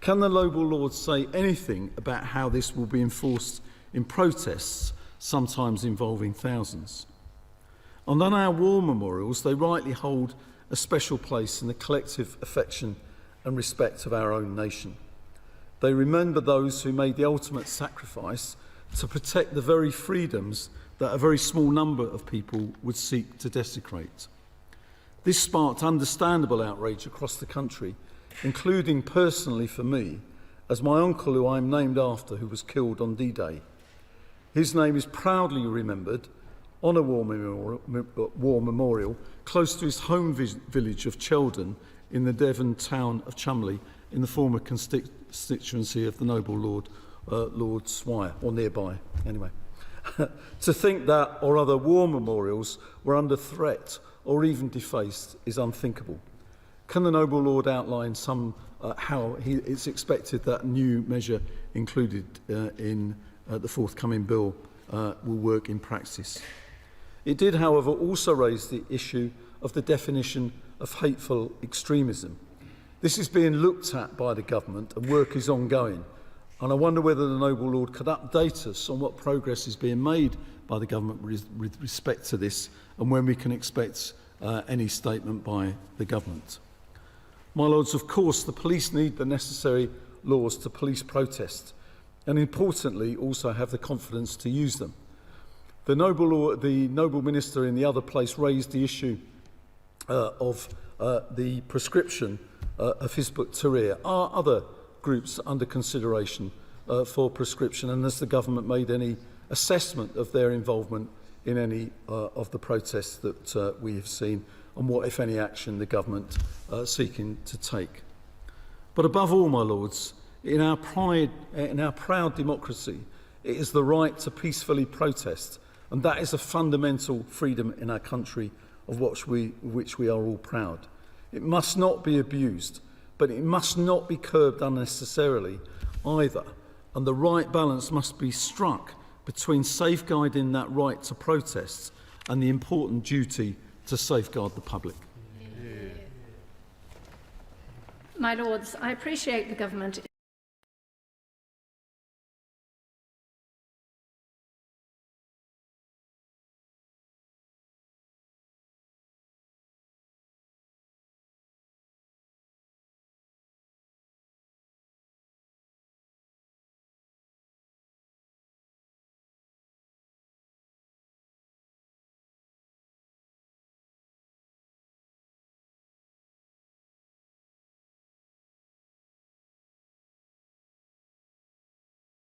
Can the Noble Lord say anything about how this will be enforced in protests, sometimes involving thousands? And on our war memorials, they rightly hold a special place in the collective affection and respect of our own nation. They remember those who made the ultimate sacrifice to protect the very freedoms that a very small number of people would seek to desecrate. This sparked understandable outrage across the country, including personally for me, as my uncle, who I am named after, who was killed on D-Day. His name is proudly remembered on a war memorial close to his home village of Cheldon in the Devon town of Chumley, in the former constituency of the Noble Lord, Lord Swire, or nearby, anyway. To think that or other war memorials were under threat or even defaced is unthinkable. Can the Noble Lord outline how it's expected that new measure included in the forthcoming bill will work in practice? It did, however, also raise the issue of the definition of hateful extremism. This is being looked at by the government and work is ongoing. And I wonder whether the Noble Lord could update us on what progress is being made by the government with respect to this, and when we can expect any statement by the government. My Lords, of course, the police need the necessary laws to police protest, and importantly, also have the confidence to use them. The Noble Minister in the other place raised the issue of the prescription of Hizb ut-Tahrir? Are other groups under consideration for prescription, and has the government made any assessment of their involvement in any of the protests that we have seen, and what, if any, action the government seeking to take? But above all, my lords, in our proud democracy, it is the right to peacefully protest, and that is a fundamental freedom in our country of which we are all proud. It must not be abused, but it must not be curbed unnecessarily either, and the right balance must be struck between safeguarding that right to protest and the important duty to safeguard the public. My Lords, I appreciate the government